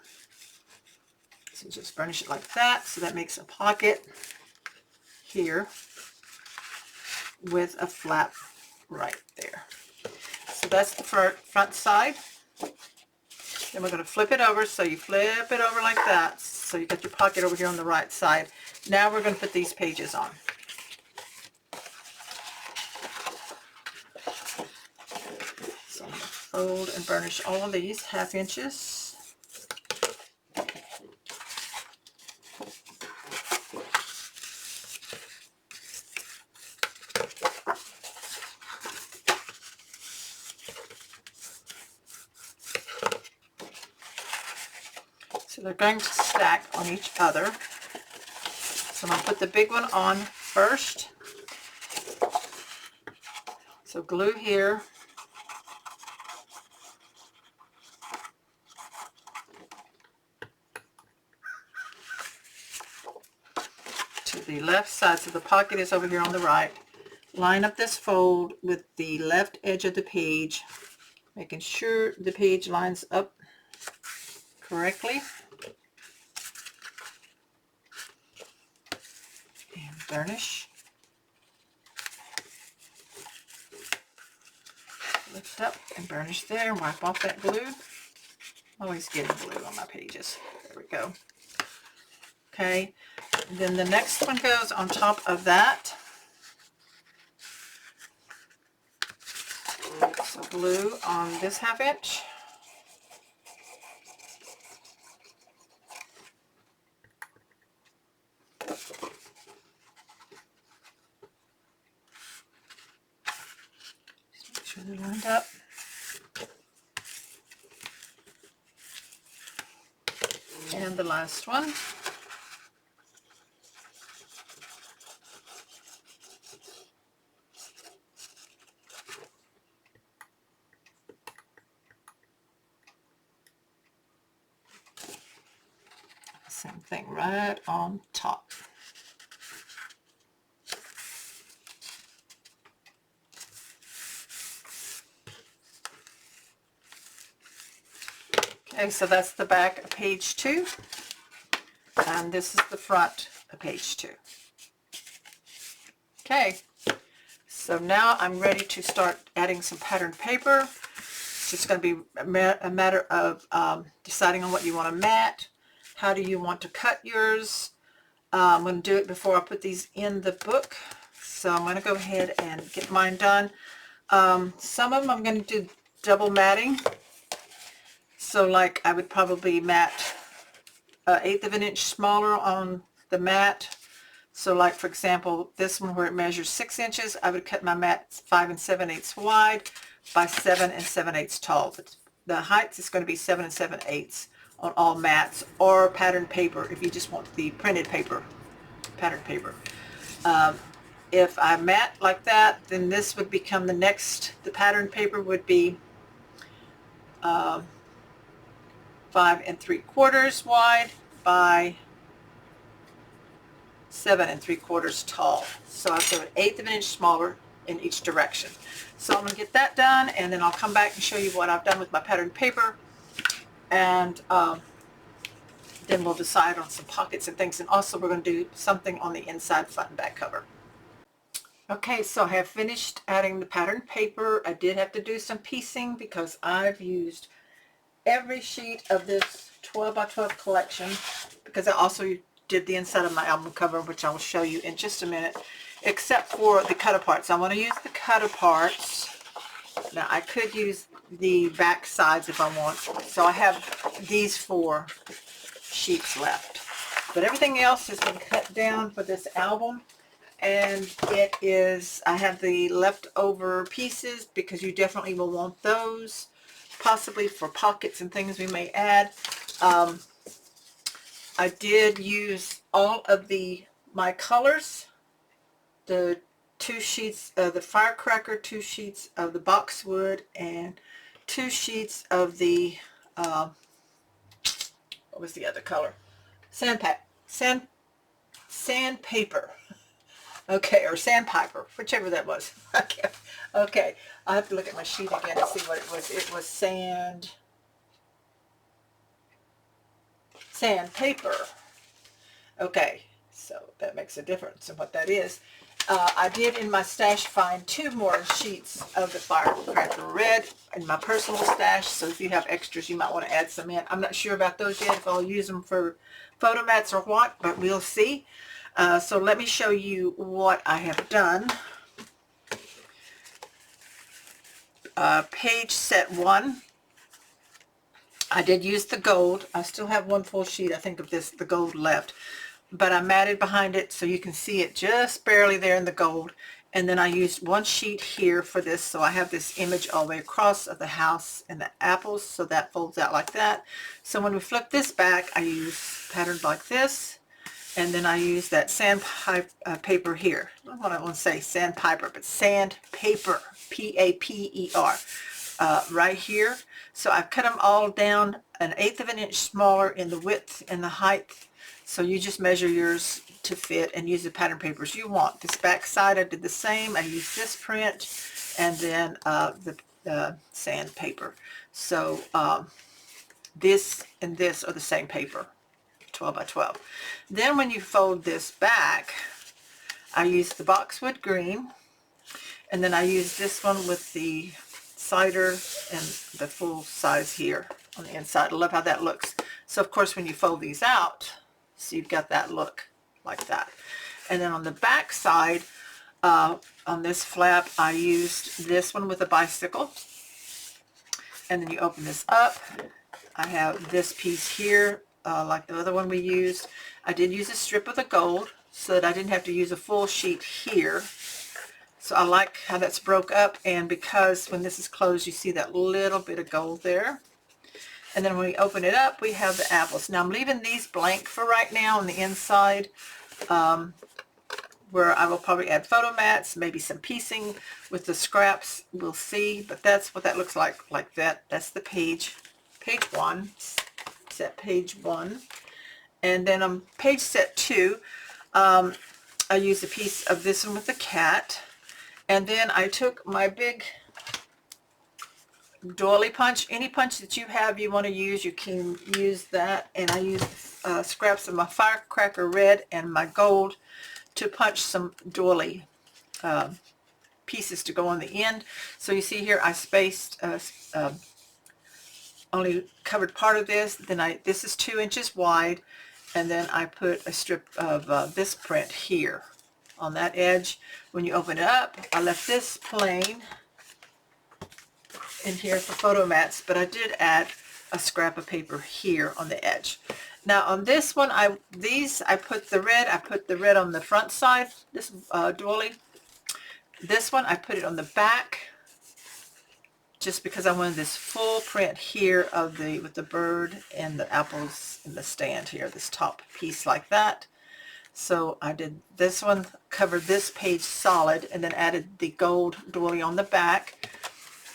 So just burnish it like that. So that makes a pocket here with a flap right there. So that's the front side. Then we're going to flip it over. So you flip it over like that. So you got your pocket over here on the right side. Now we're going to put these pages on. So I'm going to fold and burnish all of these ½ inches. So they're going to stack on each other. So I'm going to put the big one on first. So glue here. To the left side, so the pocket is over here on the right. Line up this fold with the left edge of the page, making sure the page lines up correctly. And burnish. Lift up and burnish there. Wipe off that glue. Always getting glue on my pages. There we go. Okay, then the next one goes on top of that. So glue on this ½ inch. Just make sure they're lined up. And the last one. Same thing right on top. Okay, so that's the back of page 2, and this is the front of page 2. Okay, so now I'm ready to start adding some patterned paper. It's just going to be a matter of deciding on what you want to mat. How do you want to cut yours? I'm going to do it before I put these in the book. So I'm going to go ahead and get mine done. Some of them I'm going to do double matting. So like I would probably mat 1/8 of an inch smaller on the mat. So like for example, this one where it measures 6 inches, I would cut my mat 5 7/8 wide by 7 7/8 tall. The height is going to be 7 7/8 on all mats, or patterned paper if you just want the printed paper, patterned paper. If I mat like that, then this would become the next, the patterned paper would be 5 3/4 wide by 7 3/4 tall. So I've got an 1/8 of an inch smaller in each direction. So I'm going to get that done, and then I'll come back and show you what I've done with my pattern paper, and then we'll decide on some pockets and things, and also we're going to do something on the inside front and back cover. Okay, so I have finished adding the pattern paper. I did have to do some piecing because I've used every sheet of this 12 by 12 collection, because I also did the inside of my album cover, which I will show you in just a minute, except for the cut aparts. I want to use the cut aparts. Now I could use the back sides if I want. So I have these 4 sheets left. But everything else has been cut down for this album. And it is, I have the leftover pieces because you definitely will want those, possibly for pockets and things we may add. I did use all of my colors, the 2 sheets of the firecracker, 2 sheets of the boxwood, and 2 sheets of the, what was the other color? Sandpaper. Okay, or sandpiper, whichever that was. Okay, I'll have to look at my sheet again and see what it was. It was sandpaper. Okay, so that makes a difference in what that is. I did in my stash find 2 more sheets of the firecracker red in my personal stash, so if you have extras you might want to add some in. I'm not sure about those yet, if I'll use them for photo mats or what, but we'll see. So let me show you what I have done. Page set 1. I did use the gold. I still have 1 full sheet, I think, of the gold left. But I matted behind it so you can see it just barely there in the gold. And then I used 1 sheet here for this, so I have this image all the way across of the house and the apples, so that folds out like that. So when we flip this back, I use patterns like this. And then I use that sandpaper here. I don't want to say sandpiper, but sandpaper, P-A-P-E-R, right here. So I've cut them all down 1/8 of an inch smaller in the width and the height. So you just measure yours to fit and use the pattern papers you want. This back side I did the same. I used this print and then the sandpaper. So this and this are the same paper. 12 by 12. Then when you fold this back, I use the boxwood green, and then I use this one with the cider and the full size here on the inside. I love how that looks. So of course when you fold these out, so you've got that look like that. And then on the back side, on this flap, I used this one with a bicycle. And then you open this up. I have this piece here, like the other one we used. I did use a strip of the gold so that I didn't have to use a full sheet here. So I like how that's broke up, and because when this is closed you see that little bit of gold there. And then when we open it up we have the apples. Now I'm leaving these blank for right now on the inside, where I will probably add photo mats, maybe some piecing with the scraps, we'll see. But that's what that looks like that. That's the page 1. Set page 1, and then on page set 2, I used a piece of this one with the cat, and then I took my big doily punch. Any punch that you have you want to use, you can use that, and I used scraps of my firecracker red and my gold to punch some doily pieces to go on the end. So you see here I spaced only covered part of this. Then this is 2 inches wide, and then I put a strip of this print here on that edge. When you open it up, I left this plain in here for photo mats, but I did add a scrap of paper here on the edge. Now on this one, I put the red on the front side, this doily. This one I put it on the back, just because I wanted this full print here of with the bird and the apples in the stand here, this top piece like that. So I did this one, covered this page solid, and then added the gold doily on the back.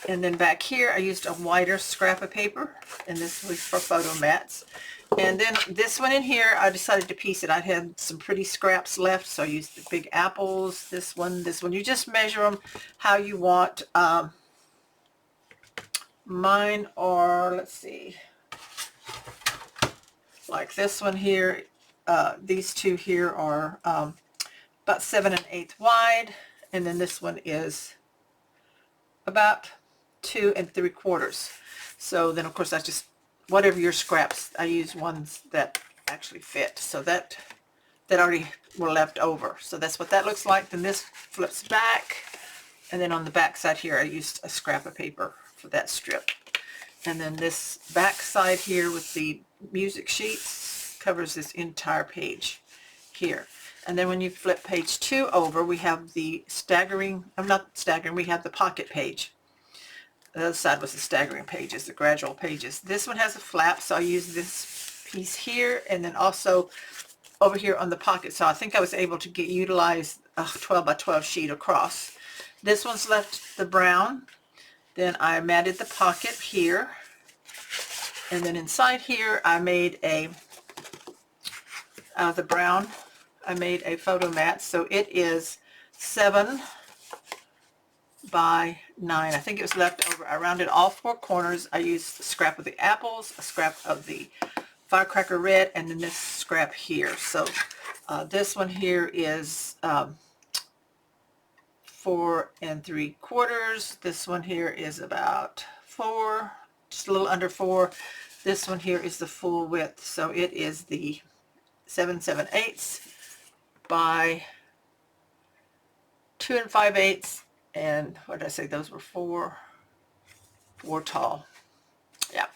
And then back here, I used a wider scrap of paper, and this was for photo mats. And then this one in here, I decided to piece it. I had some pretty scraps left, so I used the big apples, this one, this one. You just measure them how you want. Mine are, let's see, like this one here. These two here are about 7 1/8 wide, and then this one is about 2 3/4. So then of course I just, whatever your scraps, I use ones that actually fit. So that already were left over. So that's what that looks like. Then this flips back, and then on the back side here I used a scrap of paper for that strip. And then this back side here with the music sheets covers this entire page here. And then when you flip page 2 over, we have the staggering, I'm not staggering, we have the pocket page. The other side was the staggering pages, the gradual pages. This one has a flap, so I use this piece here, and then also over here on the pocket. So I think I was able to utilize a 12 by 12 sheet across. This one's left the brown. Then I matted the pocket here, and then inside here I made a, the brown, I made a photo mat. So it is 7 by 9. I think it was left over. I rounded all 4 corners. I used a scrap of the apples, a scrap of the firecracker red, and then this scrap here. So this one here is 4 3/4. This one here is about 4, just a little under 4. This one here is the full width, so it is the 7 7/8 by 2 5/8. And what did I say? Those were 4 tall. Yeah.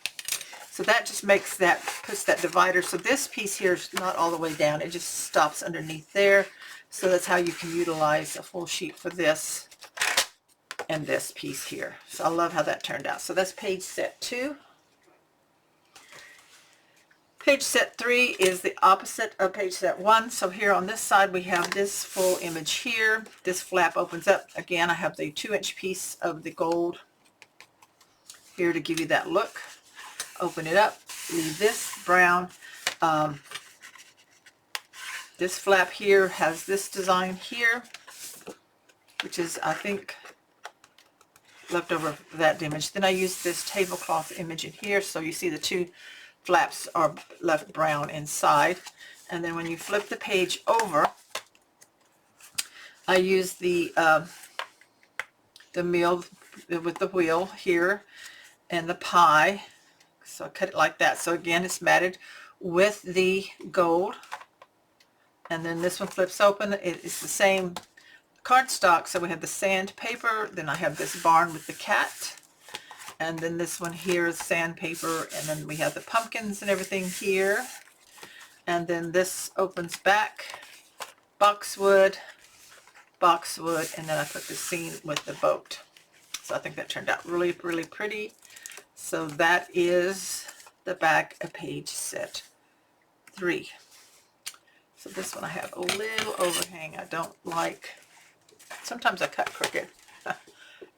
So that just makes that, puts that divider. So this piece here is not all the way down. It just stops underneath there. So that's how you can utilize a full sheet for this and this piece here. So I love how that turned out. So that's page set 2. Page set 3 is the opposite of page set 1. So here on this side we have this full image here. This flap opens up. Again, I have the 2-inch piece of the gold here to give you that look. Open it up, leave this brown. This flap here has this design here, which is, I think, left over for that image. Then I used this tablecloth image in here, so you see the 2 flaps are left brown inside. And then when you flip the page over, I use the meal with the wheel here and the pie. So I cut it like that. So again, it's matted with the gold. And then this one flips open. It is the same cardstock. So we have the sandpaper. Then I have this barn with the cat. And then this one here is sandpaper. And then we have the pumpkins and everything here. And then this opens back. Boxwood. And then I put the scene with the boat. So I think that turned out really, really pretty. So that is the back of page set 3. So this one I have a little overhang. I don't like, sometimes I cut crooked.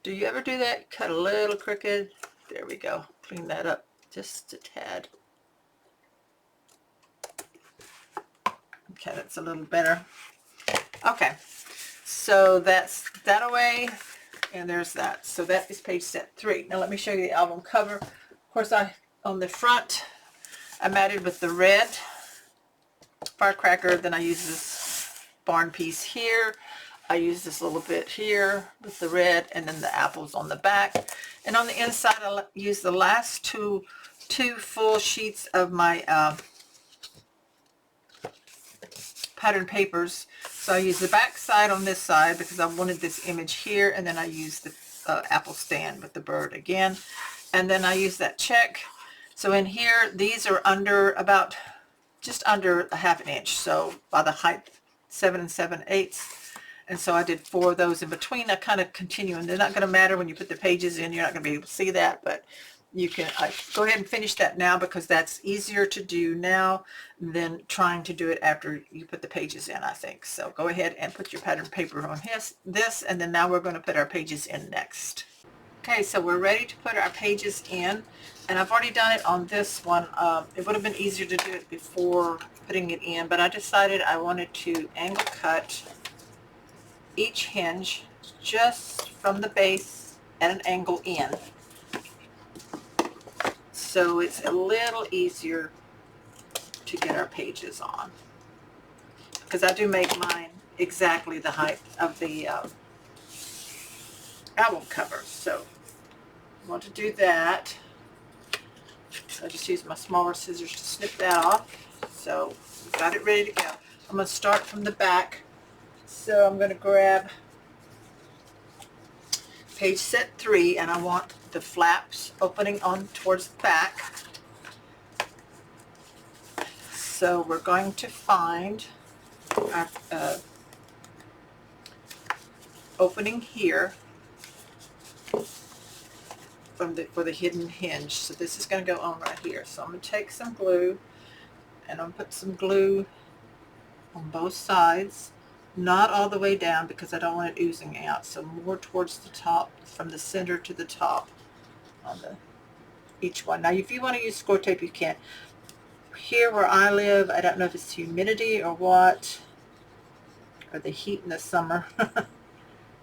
Do you ever do that? Cut a little crooked? There we go. Clean that up just a tad. Okay, that's a little better. Okay, so that's that away, and there's that. So that is page set 3. Now let me show you the album cover. Of course, on the front, I matted with the red firecracker. Then I use this barn piece here. I use this little bit here with the red, and then the apples on the back. And on the inside, I'll use the last two full sheets of my pattern papers. So I use the back side on this side because I wanted this image here, and then I use the apple stand with the bird again. And then I use that check. So in here, these are under about, just under a ½ inch. So by the height, 7 7/8. And so I did 4 of those in between. I kind of continue, and they're not going to matter when you put the pages in. You're not going to be able to see that, but you can go ahead and finish that now because that's easier to do now than trying to do it after you put the pages in, I think. So go ahead and put your pattern paper on this, and then now we're going to put our pages in next. Okay, so we're ready to put our pages in, and I've already done it on this one. It would have been easier to do it before putting it in, but I decided I wanted to angle cut each hinge just from the base at an angle in. So it's a little easier to get our pages on, because I do make mine exactly the height of the album cover. So I want to do that. So I just use my smaller scissors to snip that off. So we've got it ready to go. I'm going to start from the back. So I'm going to grab page set 3, and I want the flaps opening on towards the back. So we're going to find our opening here for the hidden hinge. So this is going to go on right here. So I'm going to take some glue, and I'm going to put some glue on both sides, not all the way down because I don't want it oozing out. So more towards the top, from the center to the top on each one. Now if you want to use score tape, you can. Here where I live, I don't know if it's humidity or what, or the heat in the summer,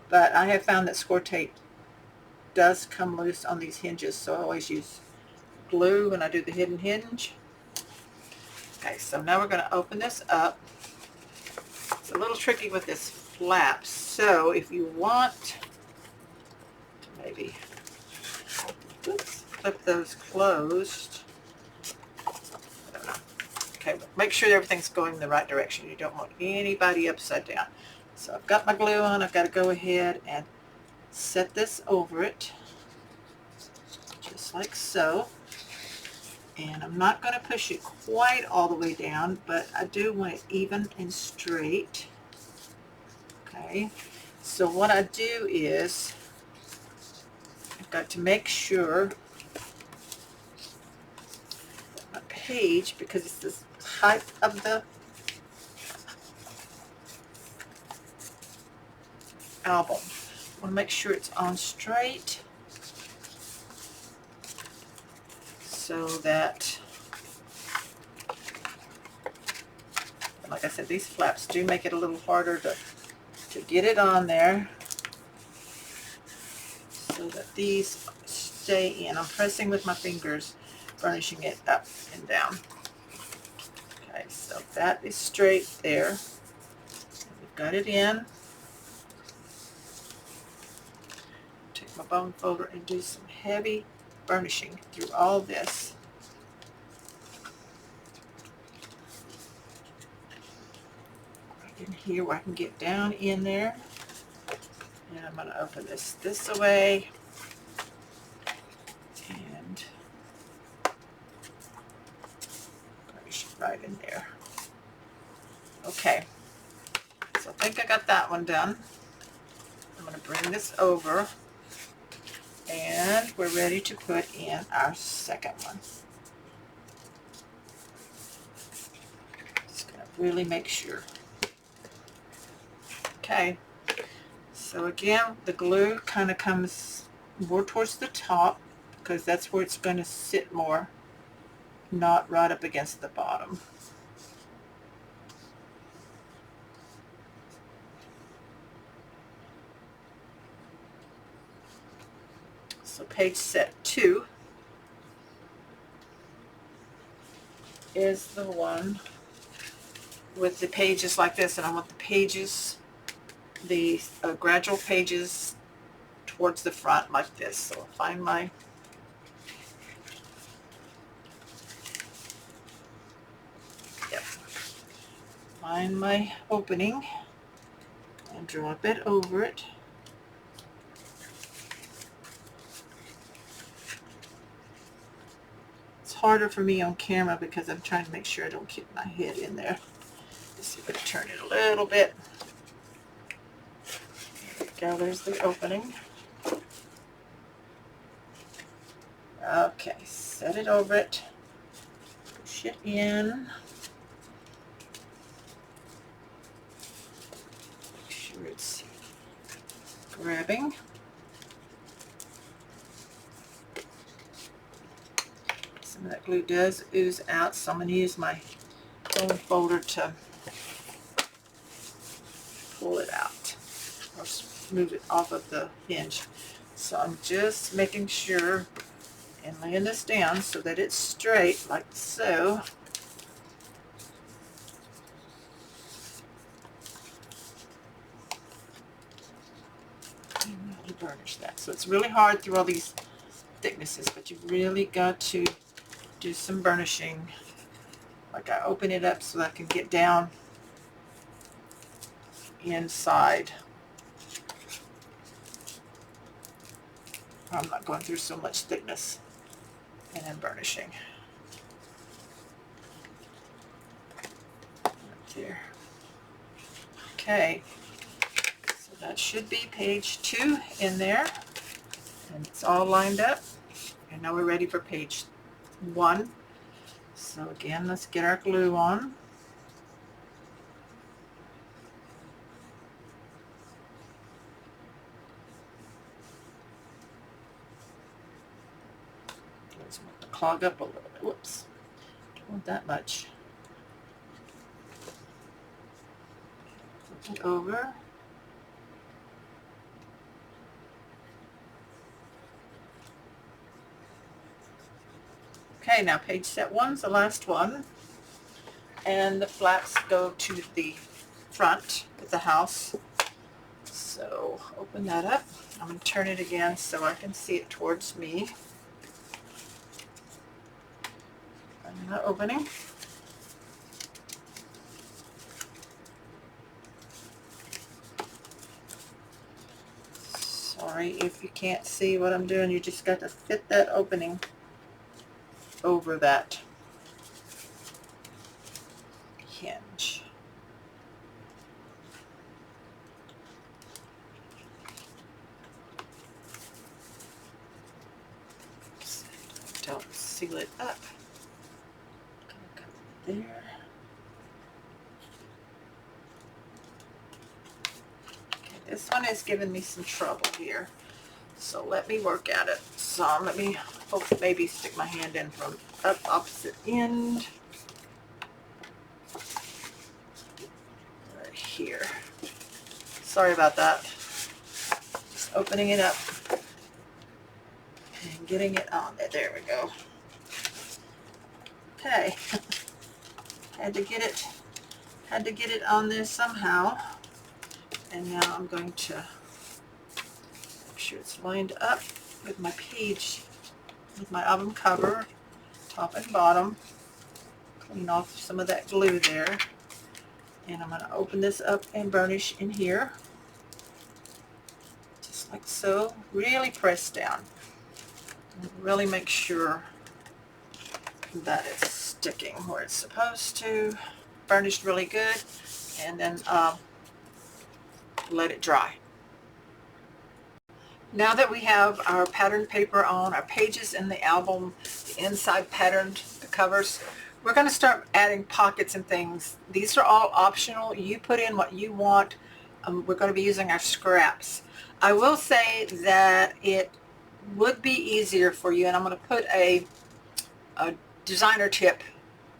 but I have found that score tape does come loose on these hinges, so I always use glue when I do the hidden hinge. Okay, so now we're going to open this up. It's a little tricky with this flap, so if you want to maybe flip those closed. I don't know. Okay, but make sure everything's going in the right direction. You don't want anybody upside down. So I've got my glue on. I've got to go ahead and set this over it, just like so. And I'm not going to push it quite all the way down, but I do want it even and straight. Okay, so what I do is I've got to make sure that my page, because it's the height of the album, I want to make sure it's on straight, so that, like I said, these flaps do make it a little harder to get it on there, so that these stay in. I'm pressing with my fingers, burnishing it up and down. Okay, so that is straight there. We've got it in. Take my bone folder and do some heavy burnishing through all this. Right in here where I can get down in there. And I'm going to open this away. And burnish it right in there. Okay, so I think I got that one done. I'm going to bring this over, and we're ready to put in our second one. Just going to really make sure. Okay, so again, the glue kind of comes more towards the top because that's where it's going to sit more, not right up against the bottom. So page set 2 is the one with the pages like this, and I want the pages, the gradual pages towards the front like this. So I'll find my find my opening and drop it over it. It's harder for me on camera because I'm trying to make sure I don't keep my head in there. Let's see if I can turn it a little bit. There we go, there's the opening. Okay, set it over it. Push it in. Make sure it's grabbing. glue does ooze out, so I'm going to use my foam folder to pull it out or move it off of the hinge. So I'm just making sure and laying this down so that it's straight, like so. And I'll burnish that. So it's really hard through all these thicknesses, but you've really got to do some burnishing. Like I open it up so that I can get down inside. I'm not going through so much thickness. And then burnishing. Right there. Okay, so that should be page 2 in there. And it's all lined up. And now we're ready for page 1. So again, let's get our glue on. Let's want to clog up a little bit. Whoops. Don't want that much. Flip it over. Okay, now page set 1's the last one. And the flaps go to the front of the house. So open that up. I'm going to turn it again so I can see it towards me. I'm not opening. Sorry if you can't see what I'm doing. You just got to fit that opening over that hinge. Don't seal it up. There. Okay, this one is giving me some trouble here, so let me work at it. So let me maybe stick my hand in from up opposite end right here. Sorry about that. Just opening it up and getting it on there. There we go. Okay. Had to get it on there somehow. And now I'm going to make sure it's lined up with my page, with my album cover, top and bottom. Clean off some of that glue there. And I'm going to open this up and burnish in here. Just like so. Really press down. And really make sure that it's sticking where it's supposed to. Burnished really good, and then let it dry. Now that we have our pattern paper on, our pages in the album, the inside patterned, the covers, we're going to start adding pockets and things. These are all optional. You put in what you want. We're going to be using our scraps. I will say that it would be easier for you, and I'm going to put a designer tip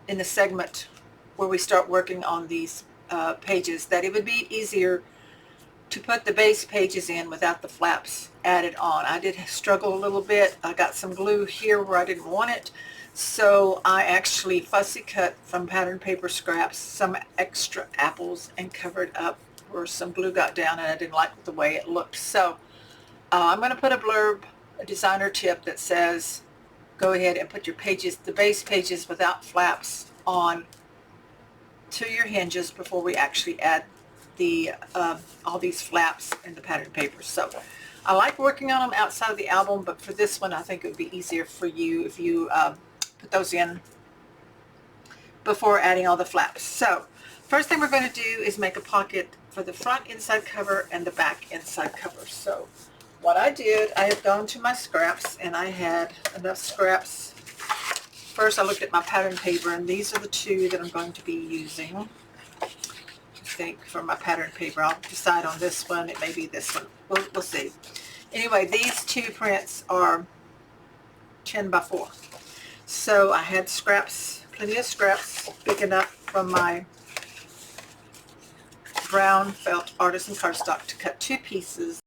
in the segment where we start working on these pages, that it would be easier to put the base pages in without the flaps added on. I did struggle a little bit. I got some glue here where I didn't want it, so I actually fussy cut from pattern paper scraps some extra apples and covered up where some glue got down and I didn't like the way it looked. So I'm going to put a blurb, a designer tip that says go ahead and put your pages, the base pages without flaps, on to your hinges before we actually add the all these flaps in the pattern paper. So I like working on them outside of the album, but for this one I think it would be easier for you if you put those in before adding all the flaps. So first thing we're going to do is make a pocket for the front inside cover and the back inside cover. So what I did, I have gone to my scraps, and I had enough scraps. First I looked at my pattern paper, and these are the two that I'm going to be using, I think, for my pattern paper. I'll decide on this one. It may be this one. We'll see. Anyway, these two prints are 10 by 4. So I had scraps, plenty of scraps, big enough from my brown felt artisan cardstock to cut 2 pieces,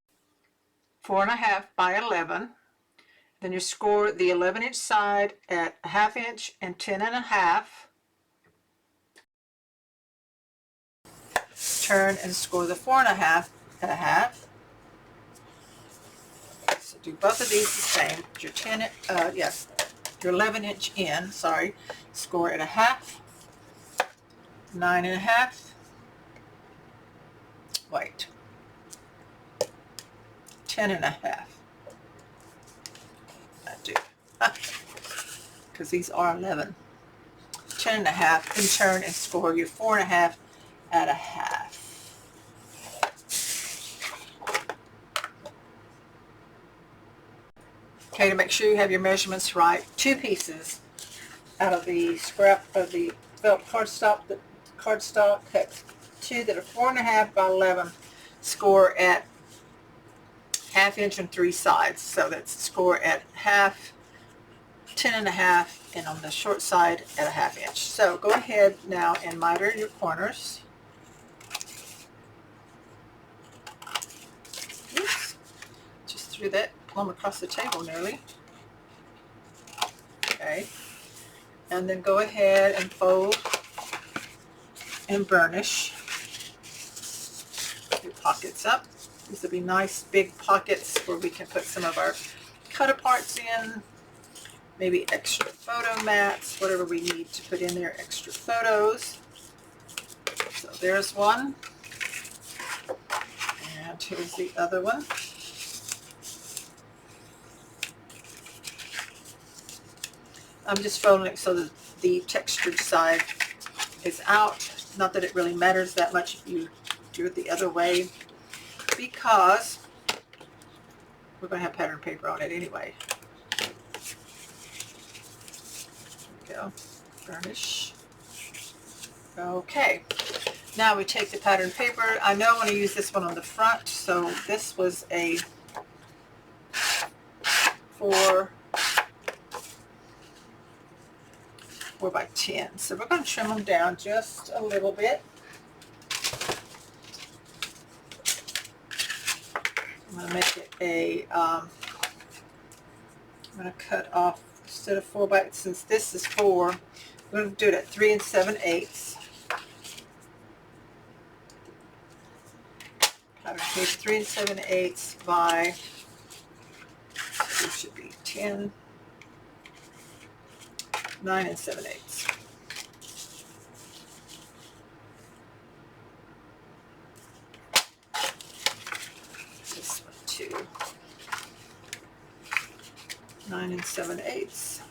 4.5 by 11. Then you score the 11-inch side at a 1/2 inch and 10.5. Turn and score the 4.5 at a 1/2. So do both of these the same. Your your 11-inch in, score at a 1/2, 9.5. Wait, 10.5. I do, because these are 11. 10.5, and turn and score your 4.5 at a 1/2. Okay, to make sure you have your measurements right, 2 pieces out of the scrap of the felt cardstock, cut 2 that are 4.5 by 11, score at 1/2 inch on 3 sides. So that's score at 1/2, 10.5, and on the short side at a 1/2 inch. So go ahead now and miter your corners. Oops, just threw that plumb across the table nearly. Okay, and then go ahead and fold and burnish your pockets up. These will be nice big pockets where we can put some of our cut aparts in, maybe extra photo mats, whatever we need to put in there, extra photos. So there's one, and here's the other one. I'm just folding it so that the textured side is out. Not that it really matters that much if you do it the other way, because we're going to have pattern paper on it anyway. There we go. Burnish. Okay. Now we take the pattern paper. I know I want to use this one on the front, so this was a 4 by 10. So we're going to trim them down just a little bit. I'm going to make it a, I'm going to cut off, instead of 4 by, since this is 4, I'm going to do it at 3 7/8. Pattern paper 3 7/8 by, so it should be 10, 9 7/8. This one too. 9 7/8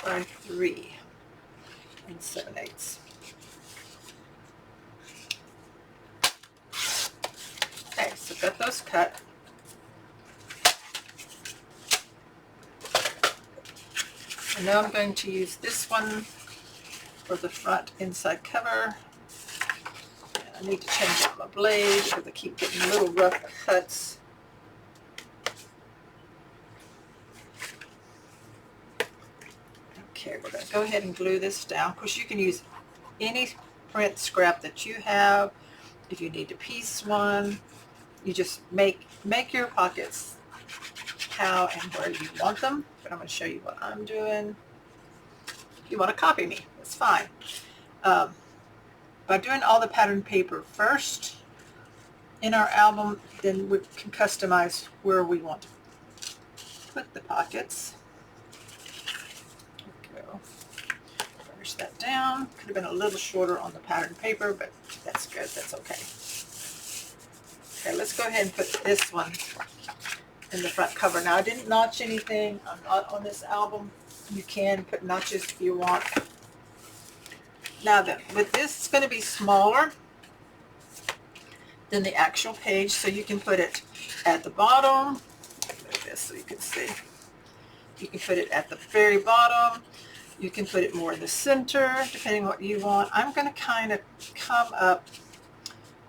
by 3 7/8. Okay, so got those cut. And now I'm going to use this one for the front inside cover. And I need to change out my blade because I keep getting little rough cuts. Okay, we're going to go ahead and glue this down. Of course, you can use any print scrap that you have. If you need to piece one, you just make your pockets how and where you want them. But I'm going to show you what I'm doing. If you want to copy me, that's fine. By doing all the pattern paper first in our album, then we can customize where we want to put the pockets. There we go. Finish that down. Could have been a little shorter on the pattern paper, but that's good. That's okay. Okay, let's go ahead and put this one in the front cover. Now, I didn't notch anything on this album. You can put notches if you want. Now then, with this, it's going to be smaller than the actual page, so you can put it at the bottom. Like this, so you can see. You can put it at the very bottom. You can put it more in the center, depending on what you want. I'm going to kind of come up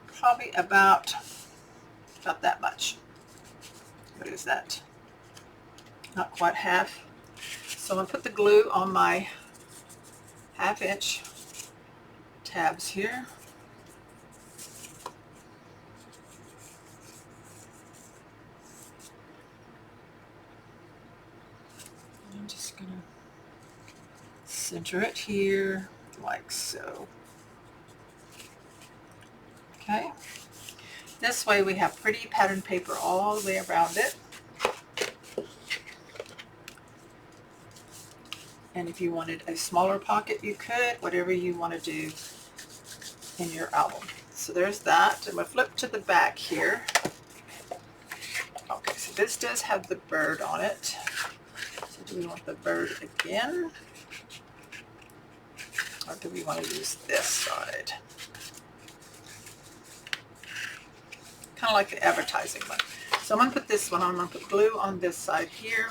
probably about that much. What is that? not quite half. So I'm going to put the glue on my 1/2 inch tabs here. I'm just going to center it here like so. Okay. This way we have pretty pattern paper all the way around it. And if you wanted a smaller pocket, you could, whatever you want to do in your album. So there's that. And we'll flip to the back here. Okay, so this does have the bird on it. So do we want the bird again? Or do we want to use this side? Kind of like the advertising one. So I'm going to put this one on. I'm going to put glue on this side here.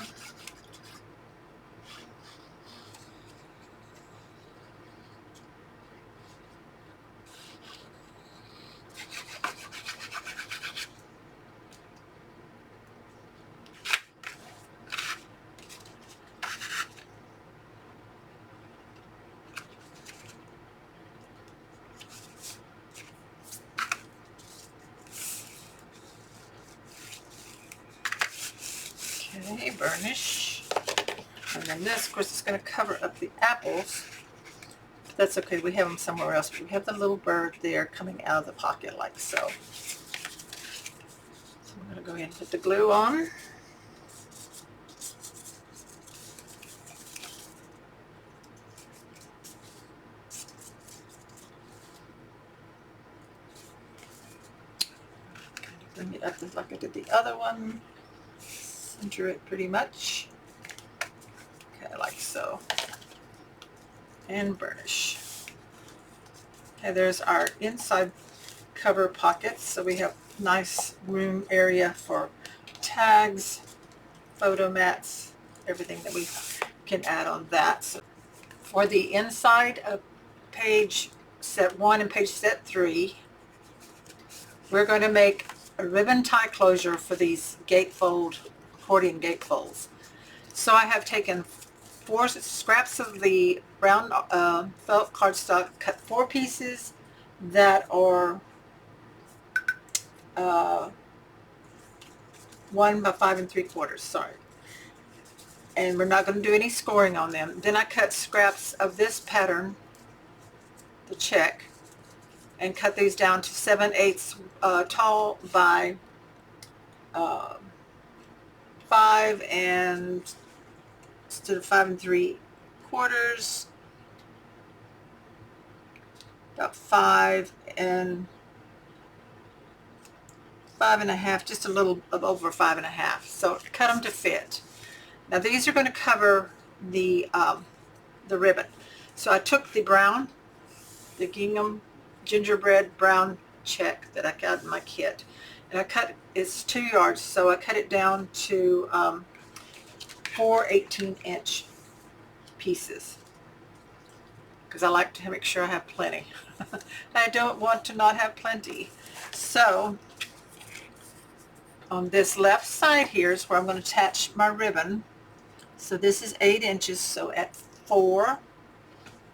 Okay, burnish. And then this, of course, is going to cover up the apples. But that's okay, we have them somewhere else. We have the little bird there coming out of the pocket like so. So I'm going to go ahead and put the glue on. Bring it up just like I did the other one. Center it pretty much. Okay, like so. And burnish. Okay, there's our inside cover pockets. So we have nice room area for tags, photo mats, everything that we can add on that. So for the inside of page set 1 and page set 3, we're going to make a ribbon tie closure for these gatefold, accordion gatefolds. So I have taken 4 scraps of the brown felt cardstock, cut 4 pieces that are 1 by 5 3/4, sorry. And we're not going to do any scoring on them. Then I cut scraps of this pattern, the check, and cut these down to 7/8 tall by 5 and instead of 5 3/4, about 5 and 5 1/2, just a little over 5 1/2. So cut them to fit. Now these are going to cover the ribbon. So I took the brown, the gingham gingerbread brown check that I got in my kit, and I cut, it's 2 yards, so I cut it down to 4 18-inch pieces because I like to make sure I have plenty. I don't want to not have plenty. So on this left side here is where I'm going to attach my ribbon. So this is 8 inches, so at 4,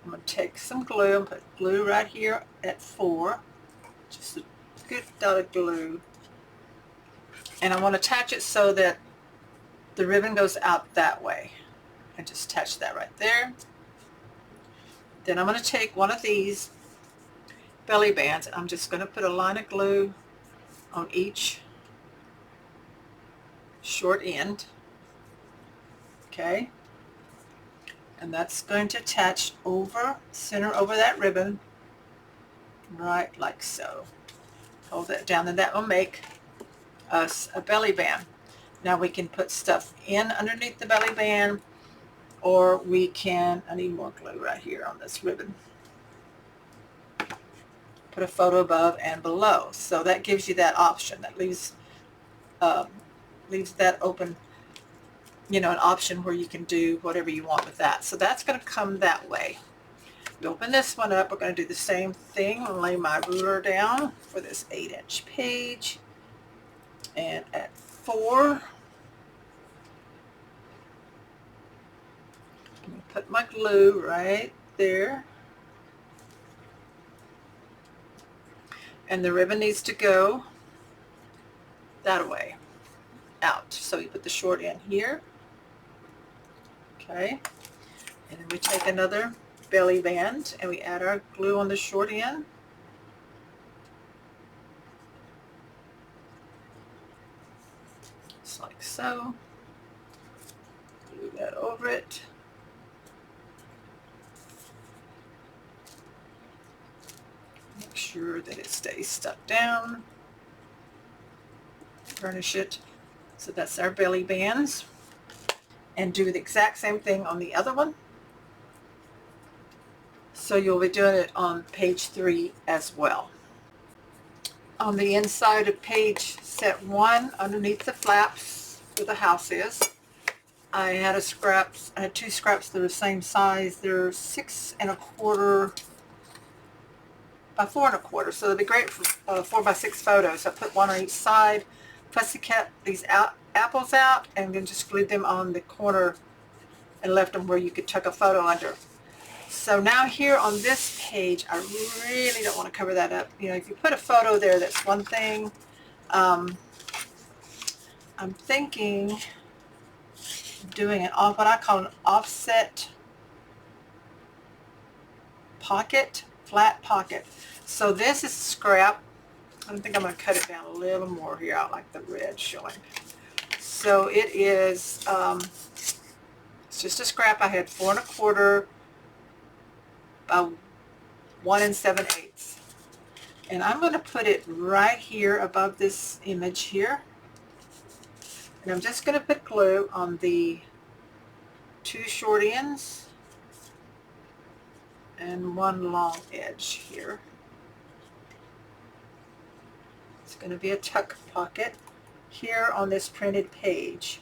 I'm going to take some glue and put glue right here at 4, just a good dot of glue. And I want to attach it so that the ribbon goes out that way. And just attach that right there. Then I'm going to take one of these belly bands. I'm just going to put a line of glue on each short end. Okay. And that's going to attach over, center over that ribbon, right like so. Hold that down, and that will make us a belly band. Now we can put stuff in underneath the belly band, or we can, I need more glue right here on this ribbon. Put a photo above and below. So that gives you that option. That leaves that open, you know, an option where you can do whatever you want with that. So that's going to come that way. We open this one up. We're going to do the same thing. I'll lay my ruler down for this 8-inch page. And at 4, put my glue right there. And the ribbon needs to go that way, out. So you put the short end here. Okay. And then we take another belly band and we add our glue on the short end. Just like so. Glue that over it. Make sure that it stays stuck down. Burnish it. So that's our belly bands. And do the exact same thing on the other one. So you'll be doing it on page 3 as well. On the inside of page set 1, underneath the flaps where the house is, I had I had 2 scraps that are the same size. They're 6 1/4 by 4 1/4, so they'll be great for 4 by 6 photos. I put one on each side, pussycat these apples out, and then just glued them on the corner and left them where you could tuck a photo under. So now here on this page, I really don't want to cover that up. You know, if you put a photo there, that's one thing. I'm thinking of doing what I call an offset pocket, flat pocket. So this is scrap. I think I'm going to cut it down a little more here. I like the red showing. So it is, it's just a scrap. I had 4 1/4 by 1 7/8. And I'm going to put it right here above this image here. And I'm just going to put glue on the 2 short ends and 1 long edge here. It's going to be a tuck pocket here on this printed page.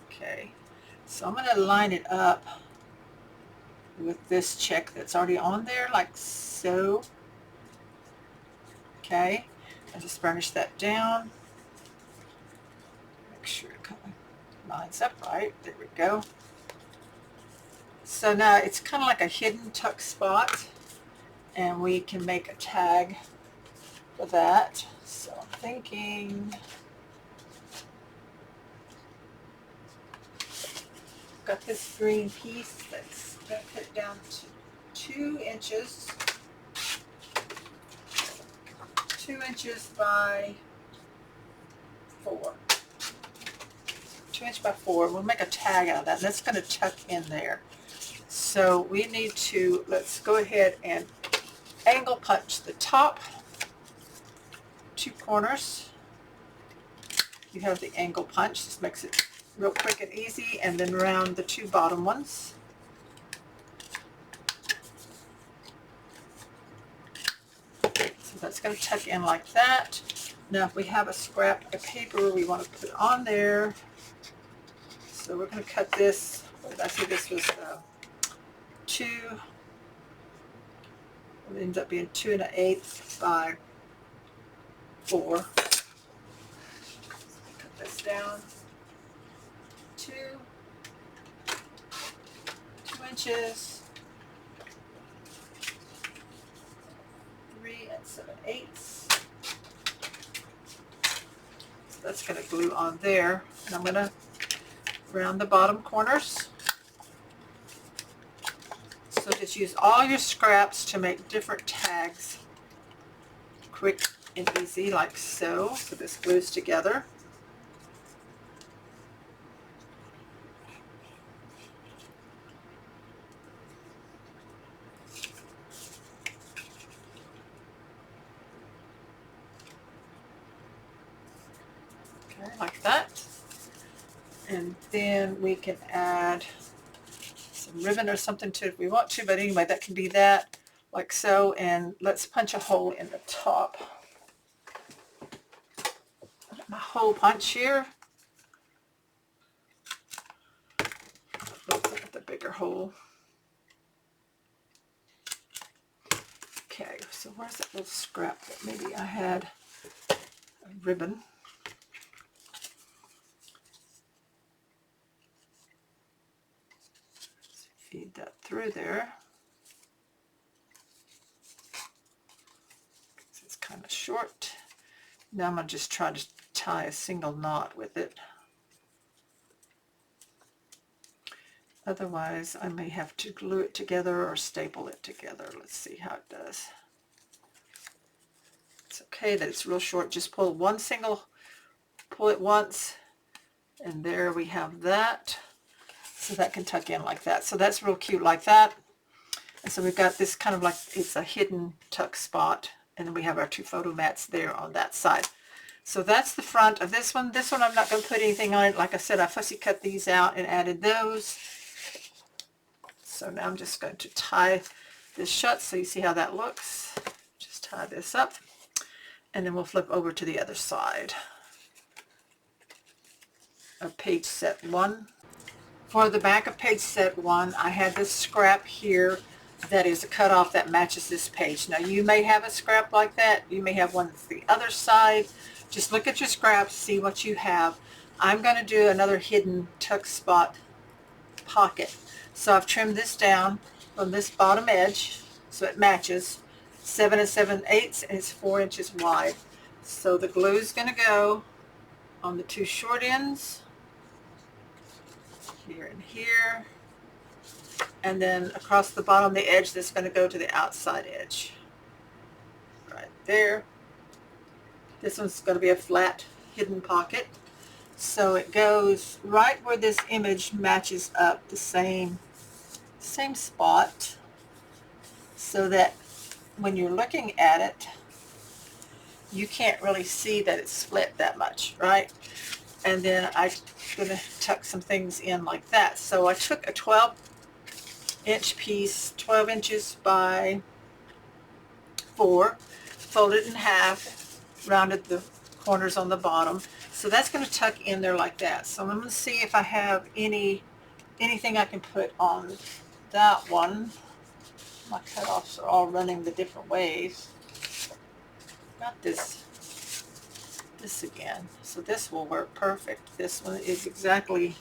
Okay, so I'm going to line it up with this check that's already on there, like so. Okay, I just burnish that down. Make sure it kind of lines up right. There we go. So now it's kind of like a hidden tuck spot, and we can make a tag for that. So I'm thinking, got this green piece that's going to put down to 2 inches. 2 inches by 4. 2 inches by 4. We'll make a tag out of that. And that's going to tuck in there. So we need to, let's go ahead and angle punch the top 2 corners. You have the angle punch. This makes it real quick and easy. And then round the 2 bottom ones. So that's going to tuck in like that. Now if we have a scrap of paper we want to put on there, so we're going to cut this. What did I say this was? 2. It ends up being 2 1/8 by 4. Cut this down. 2 inches. 3 7/8. So that's going to glue on there, and I'm going to round the bottom corners. So just use all your scraps to make different tags, quick and easy, like so. So this glues together. Okay, like that. And then we can add some ribbon or something to it if we want to, but anyway, that can be that, like so. And let's punch a hole in the top. My hole punch here. Let's look at the bigger hole. Okay, so where's that little scrap that maybe I had a ribbon? feed that through there. It's kind of short. Now I'm going to just try to tie a single knot with it. Otherwise, I may have to glue it together or staple it together. Let's see how it does. It's okay that it's real short. Just pull it once, and there we have that. So that can tuck in like that. So that's real cute like that. And so we've got this kind of like, it's a hidden tuck spot. And then we have our 2 photo mats there on that side. So that's the front of this one. This one I'm not going to put anything on it. Like I said, I fussy cut these out and added those. So now I'm just going to tie this shut so you see how that looks. Just tie this up. And then we'll flip over to the other side of page set 1. For the back of page set 1, I had this scrap here that is a cutoff that matches this page. Now you may have a scrap like that. You may have one that's the other side. Just look at your scraps, see what you have. I'm going to do another hidden tuck spot pocket. So I've trimmed this down from this bottom edge so it matches 7 7/8 and it's 4 inches wide. So the glue is going to go on the 2 short ends, here and here, and then across the bottom of the edge that's going to go to the outside edge right there. This one's going to be a flat hidden pocket, so it goes right where this image matches up, the same spot, so that when you're looking at it you can't really see that it's split that much, right? And then I'm going to tuck some things in like that. So I took a 12-inch piece, 12 inches by 4, folded it in half, rounded the corners on the bottom. So that's going to tuck in there like that. So I'm going to see if I have anything I can put on that one. My cutoffs are all running the different ways. Got this again, so this will work perfect. This one is exactly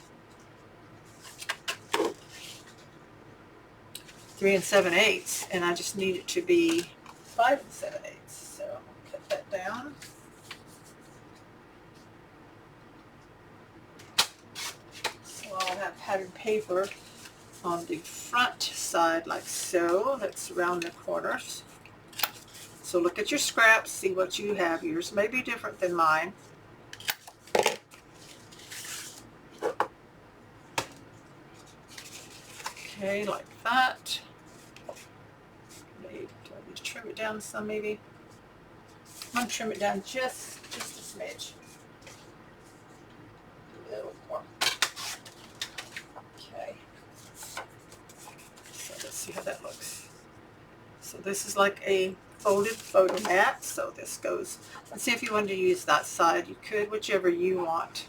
3 7/8, and I just need it to be 5 7/8. So I'll cut that down. So I'll have pattern paper on the front side like so. Let's round the corners. So look at your scraps, see what you have. Yours may be different than mine. Okay, like that. Do I need to trim it down some maybe? I'm going to trim it down just a smidge. A little more. Okay. So let's see how that looks. So this is like a folded photo mat. So this goes, let's see if you wanted to use that side. You could, whichever you want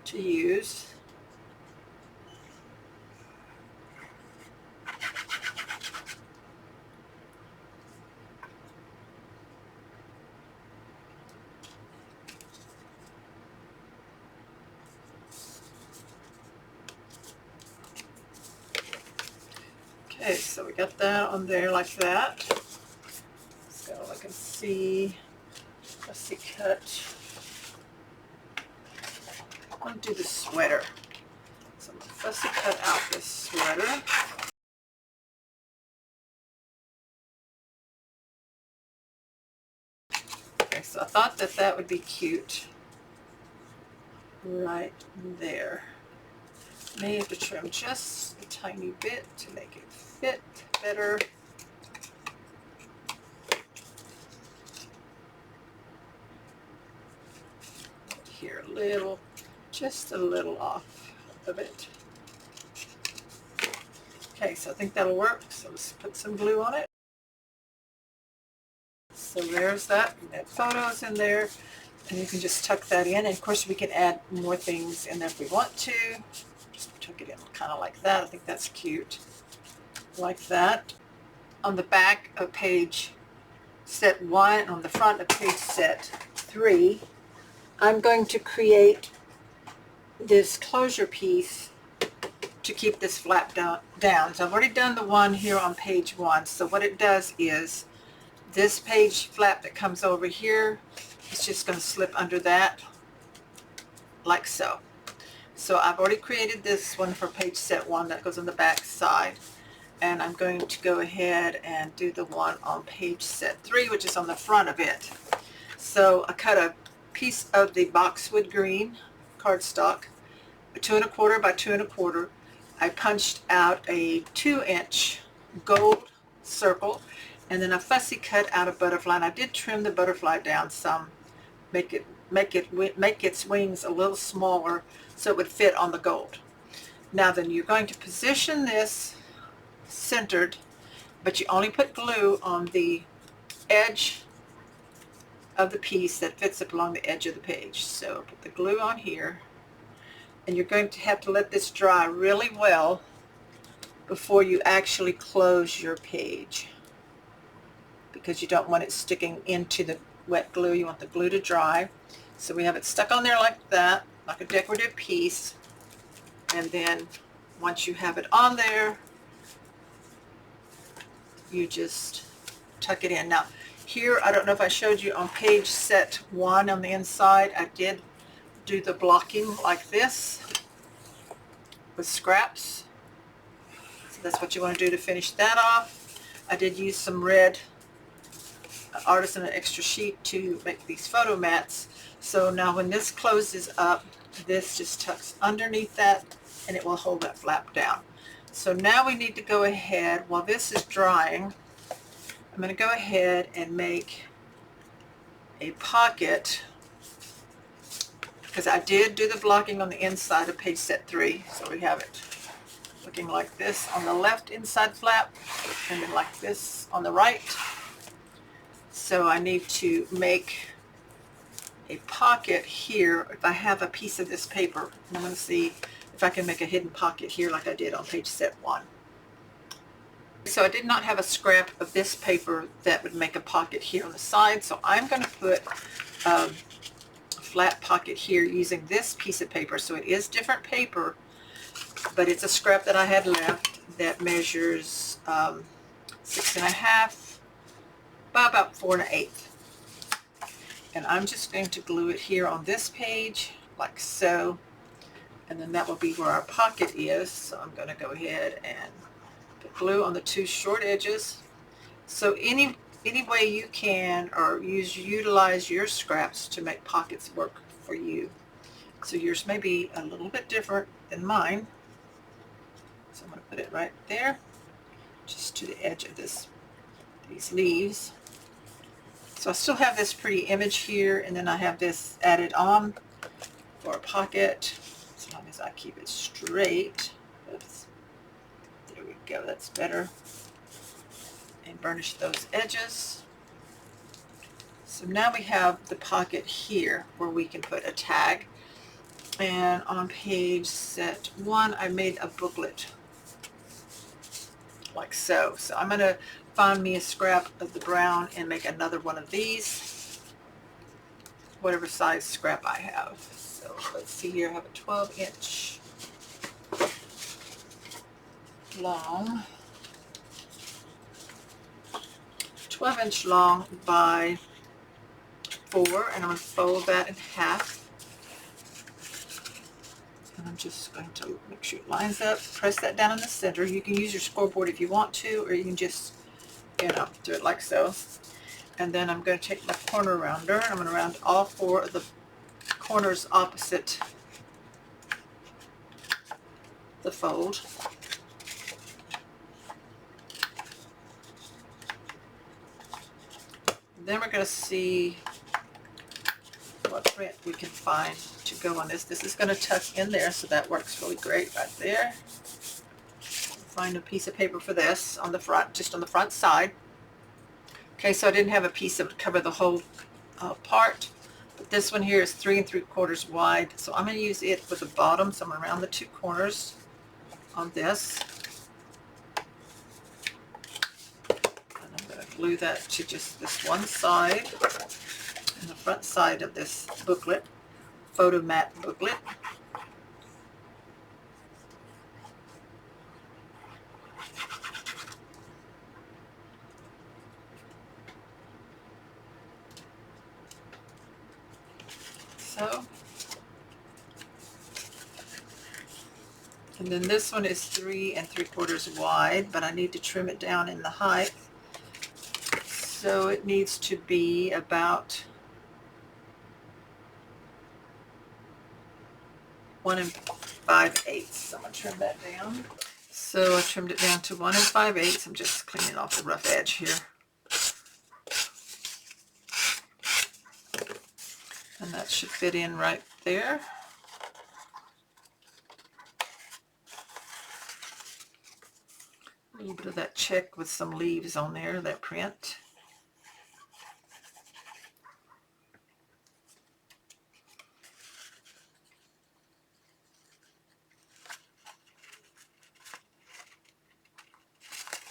to use. Okay, so we got that on there like that. So I can see, let's see, cut. I'm going to do the sweater. So I'm going to fussy cut out this sweater. Okay, so I thought that would be cute right there. May have to trim just a tiny bit to make it fit better. Here a little, just a little off of it. Okay, so I think that'll work. So let's put some glue on it. So there's that. That photo's in there, and you can just tuck that in. And of course, we can add more things in there if we want to. Just tuck it in kind of like that. I think that's cute, like that. On the back of page set 1, on the front of page set 3, I'm going to create this closure piece to keep this flap down. So I've already done the one here on page 1. So what it does is this page flap that comes over here, it's just going to slip under that like so. So I've already created this one for page set 1 that goes on the back side. And I'm going to go ahead and do the one on page set 3, which is on the front of it. So I cut a piece of the boxwood green cardstock, 2 1/4 by 2 1/4. I punched out a 2-inch gold circle, and then I fussy cut out a butterfly. And I did trim the butterfly down some, make its wings a little smaller so it would fit on the gold. Now then, you're going to position this centered, but you only put glue on the edge of the piece that fits up along the edge of the page. So put the glue on here, and you're going to have to let this dry really well before you actually close your page, because you don't want it sticking into the wet glue. You want the glue to dry. So we have it stuck on there like that, like a decorative piece, and then once you have it on there, you just tuck it in. Now here, I don't know if I showed you on page set 1 on the inside, I did do the blocking like this with scraps. So that's what you want to do to finish that off. I did use some red Artisan Extra Sheet to make these photo mats. So now when this closes up, this just tucks underneath that and it will hold that flap down. So now we need to go ahead, while this is drying, I'm going to go ahead and make a pocket, because I did do the blocking on the inside of page set 3. So we have it looking like this on the left inside flap, and then like this on the right. So I need to make a pocket here. If I have a piece of this paper, and I'm going to see if I can make a hidden pocket here like I did on page set 1. So I did not have a scrap of this paper that would make a pocket here on the side, so I'm going to put a flat pocket here using this piece of paper. So it is different paper, but it's a scrap that I had left that measures 6.5 by about 4 1/8. And I'm just going to glue it here on this page like so, and then that will be where our pocket is. So I'm going to go ahead and put glue on the 2 short edges. So any way you can, or utilize your scraps to make pockets work for you. So yours may be a little bit different than mine. So I'm going to put it right there, just to the edge of these leaves. So I still have this pretty image here, and then I have this added on for a pocket, as long as I keep it straight. Oops. There we go, that's better. And burnish those edges. So now we have the pocket here where we can put a tag. And on page set 1, I made a booklet like so. So I'm going to find me a scrap of the brown and make another one of these, whatever size scrap I have. So let's see here, I have a 12-inch long, 12-inch long by 4, and I'm going to fold that in half. And I'm just going to make sure it lines up, press that down in the center. You can use your scoreboard if you want to, or you can just, do it like so. And then I'm going to take my corner rounder, and I'm going to round all 4 of the corners opposite the fold. And then we're going to see what print we can find to go on this. This is going to tuck in there, so that works really great right there. Find a piece of paper for this on the front, just on the front side. Okay, so I didn't have a piece that would cover the whole part, but this one here is 3 3/4 wide, so I'm going to use it for the bottom. So I'm going to round the 2 corners on this, and I'm going to glue that to just this one side, and the front side of this booklet, photo mat booklet. so. And then this one is 3 3/4 wide, but I need to trim it down in the height. So it needs to be about 1 5/8. I'm going to trim that down. So I trimmed it down to 1 5/8. I'm just cleaning off the rough edge here. And that should fit in right there. A little bit of that check with some leaves on there, that print.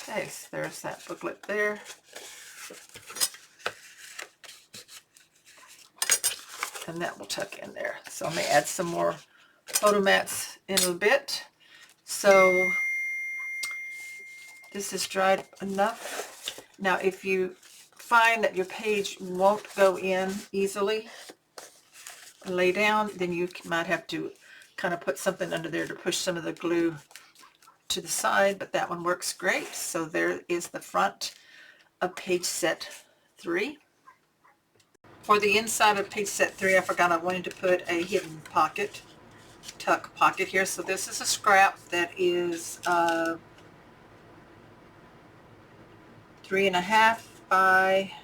Okay, so there's that booklet there. And that will tuck in there. So I may add some more photo mats in a bit. So this is dried enough. Now if you find that your page won't go in easily and lay down, then you might have to kind of put something under there to push some of the glue to the side, but that one works great. So there is the front of page set 3. For the inside of page set 3, I forgot I wanted to put a hidden pocket, tuck pocket here. So this is a scrap that is 3.5 by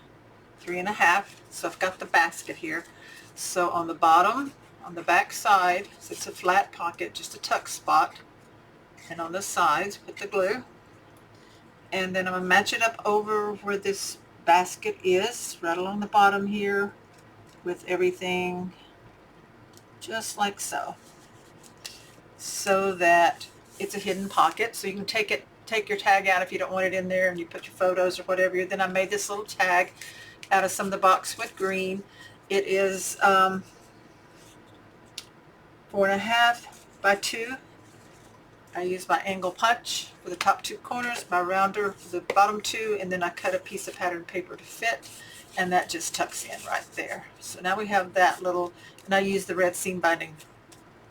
3.5. So I've got the basket here. So on the bottom, on the back side, so it's a flat pocket, just a tuck spot. And on the sides, put the glue. And then I'm going to match it up over where this basket is, right along the bottom here, with everything just like so. So that it's a hidden pocket. So you can take your tag out if you don't want it in there, and you put your photos or whatever. Then I made this little tag out of some of the boxwood green. It is 4.5 by 2. I use my angle punch for the top 2 corners, my rounder for the bottom 2, and then I cut a piece of pattern paper to fit, and that just tucks in right there. So now we have that little, and I use the red seam binding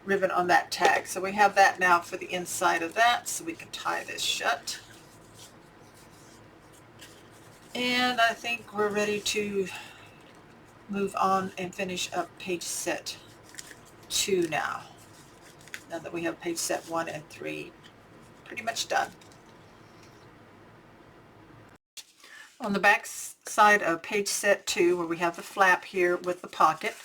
ribbon on that tag. So we have that now for the inside of that, so we can tie this shut. And I think we're ready to move on and finish up page set 2 now. Now that we have page set 1 and 3 pretty much done. On the back side of page set 2, where we have the flap here with the pocket,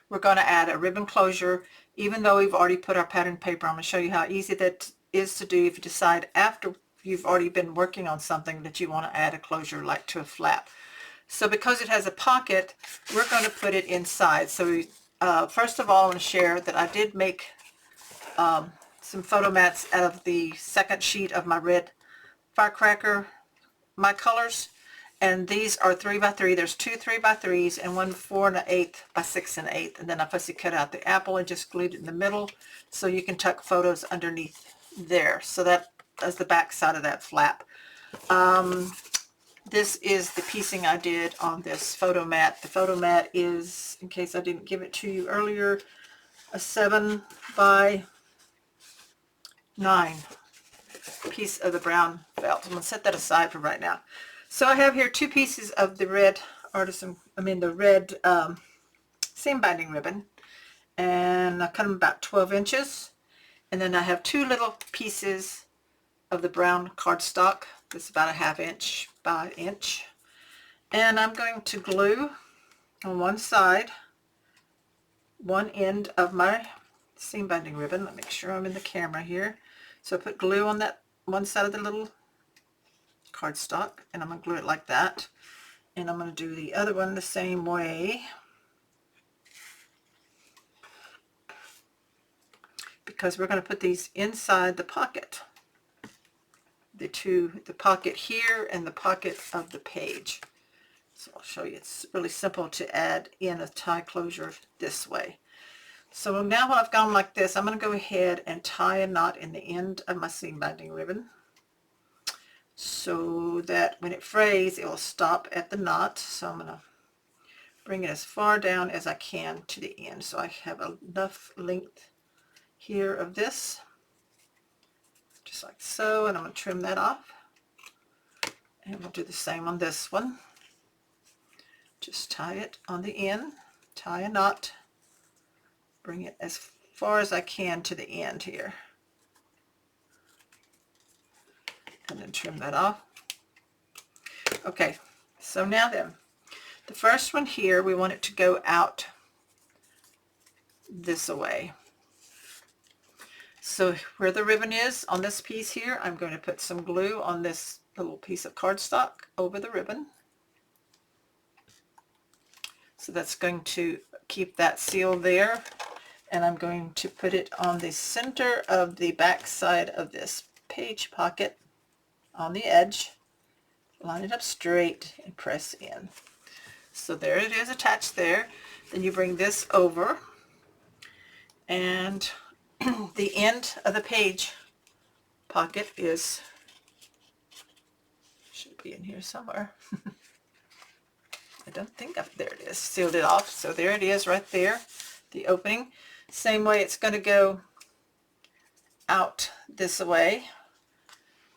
we're going to add a ribbon closure. Even though we've already put our pattern paper, I'm going to show you how easy that is to do if you decide after you've already been working on something that you want to add a closure like to a flap. So because it has a pocket, we're going to put it inside. So we, first of all, I want to share that I did make some photo mats out of the second sheet of my red firecracker, my colors, and these are 3 by 3. There's 2 3 by 3s and one 4 1/8 by 6 1/8, and then I fussy cut out the apple and just glued it in the middle so you can tuck photos underneath there. So that is the back side of that flap. This is the piecing I did on this photo mat. The photo mat is, in case I didn't give it to you earlier, a 7 by 9 piece of the brown felt. I'm going to set that aside for right now. So I have here 2 pieces of the red seam binding ribbon, and I cut them about 12 inches. And then I have 2 little pieces of the brown cardstock. This is about a 1/2 inch by inch. And I'm going to glue on one side one end of my seam binding ribbon. Let me make sure I'm in the camera here. So I put glue on that one side of the little cardstock, and I'm going to glue it like that. And I'm going to do the other one the same way, because we're going to put these inside the pocket. The pocket here and the pocket of the page. So I'll show you. It's really simple to add in a tie closure this way. So now when I've gone like this, I'm going to go ahead and tie a knot in the end of my seam binding ribbon, so that when it frays, it will stop at the knot. So I'm going to bring it as far down as I can to the end. So I have enough length here of this, just like so, and I'm going to trim that off. And we'll do the same on this one. Just tie it on the end, tie a knot, bring it as far as I can to the end here, and then trim that off. Okay, so now then, the first one here, we want it to go out this way. So where the ribbon is on this piece here, I'm going to put some glue on this little piece of cardstock over the ribbon. So that's going to keep that sealed there. And I'm going to put it on the center of the back side of this page pocket on the edge. Line it up straight and press in. So there it is attached there. Then you bring this over, and the end of the page pocket should be in here somewhere. I don't think there it is. Sealed it off. So there it is right there, the opening. Same way it's going to go out this way.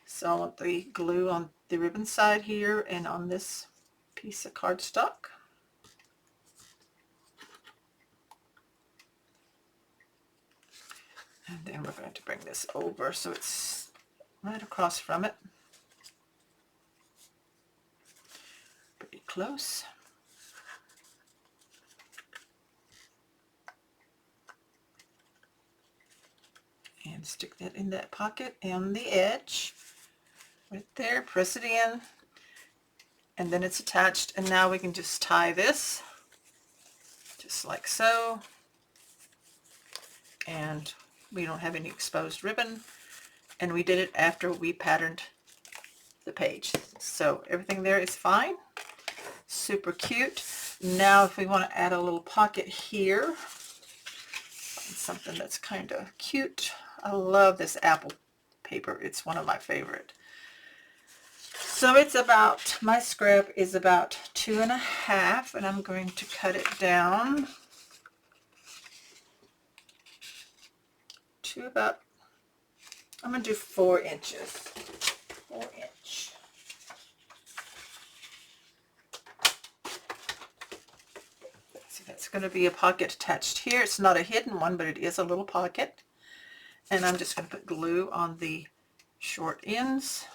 So I want the glue on the ribbon side here and on this piece of cardstock. And then we're going to bring this over so it's right across from it. Pretty close. And stick that in that pocket and the edge. Right there, press it in. And then it's attached. And now we can just tie this. Just like so. And we don't have any exposed ribbon. And we did it after we patterned the page. So everything there is fine. Super cute. Now if we want to add a little pocket here, find something that's kind of cute. I love this apple paper. It's one of my favorite. So it's about, my scrap is about 2.5, and I'm going to cut it down to about, I'm going to do 4 inches. 4 inch. See, that's going to be a pocket attached here. It's not a hidden one, but it is a little pocket. And I'm just going to put glue on the short ends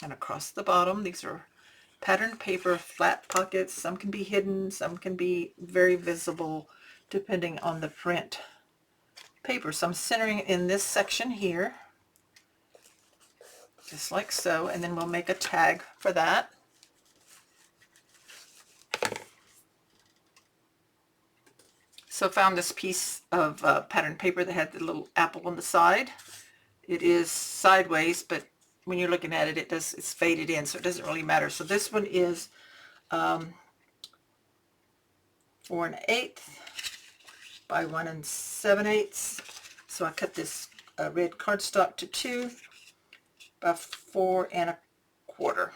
and across the bottom. These are patterned paper, flat pockets. Some can be hidden, some can be very visible depending on the print paper. So I'm centering it in this section here, just like so, and then we'll make a tag for that. So I found this piece of patterned paper that had the little apple on the side. It is sideways, but when you're looking at it, it's faded in, so it doesn't really matter. So this one is 4 1/8 by 1 7/8. So I cut this red cardstock to 2 by 4 1/4.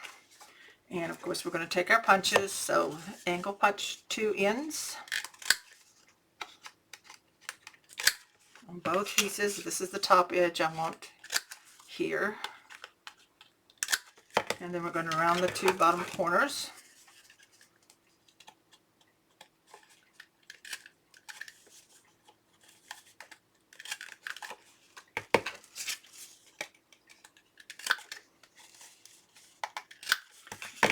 And of course we're going to take our punches. So angle punch 2 ends on both pieces. This is the top edge I want here. And then we're going to round the 2 bottom corners.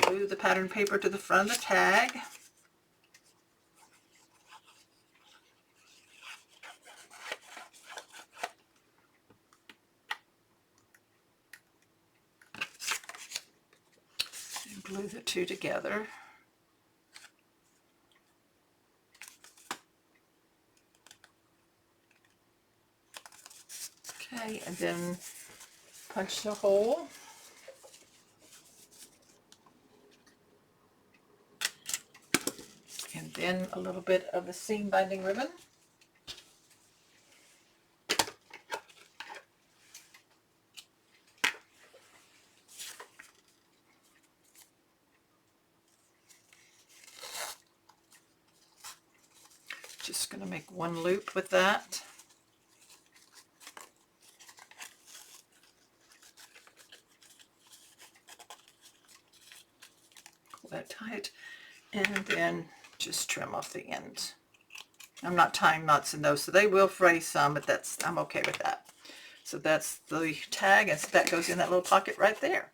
Glue the pattern paper to the front of the tag. And glue the 2 together. Okay, and then punch the hole. And then a little bit of the seam binding ribbon. going to make one loop with that. Pull that tight, and then just trim off the ends. I'm not tying knots in those, so they will fray some, but I'm okay with that. So that's the tag, and so that goes in that little pocket right there.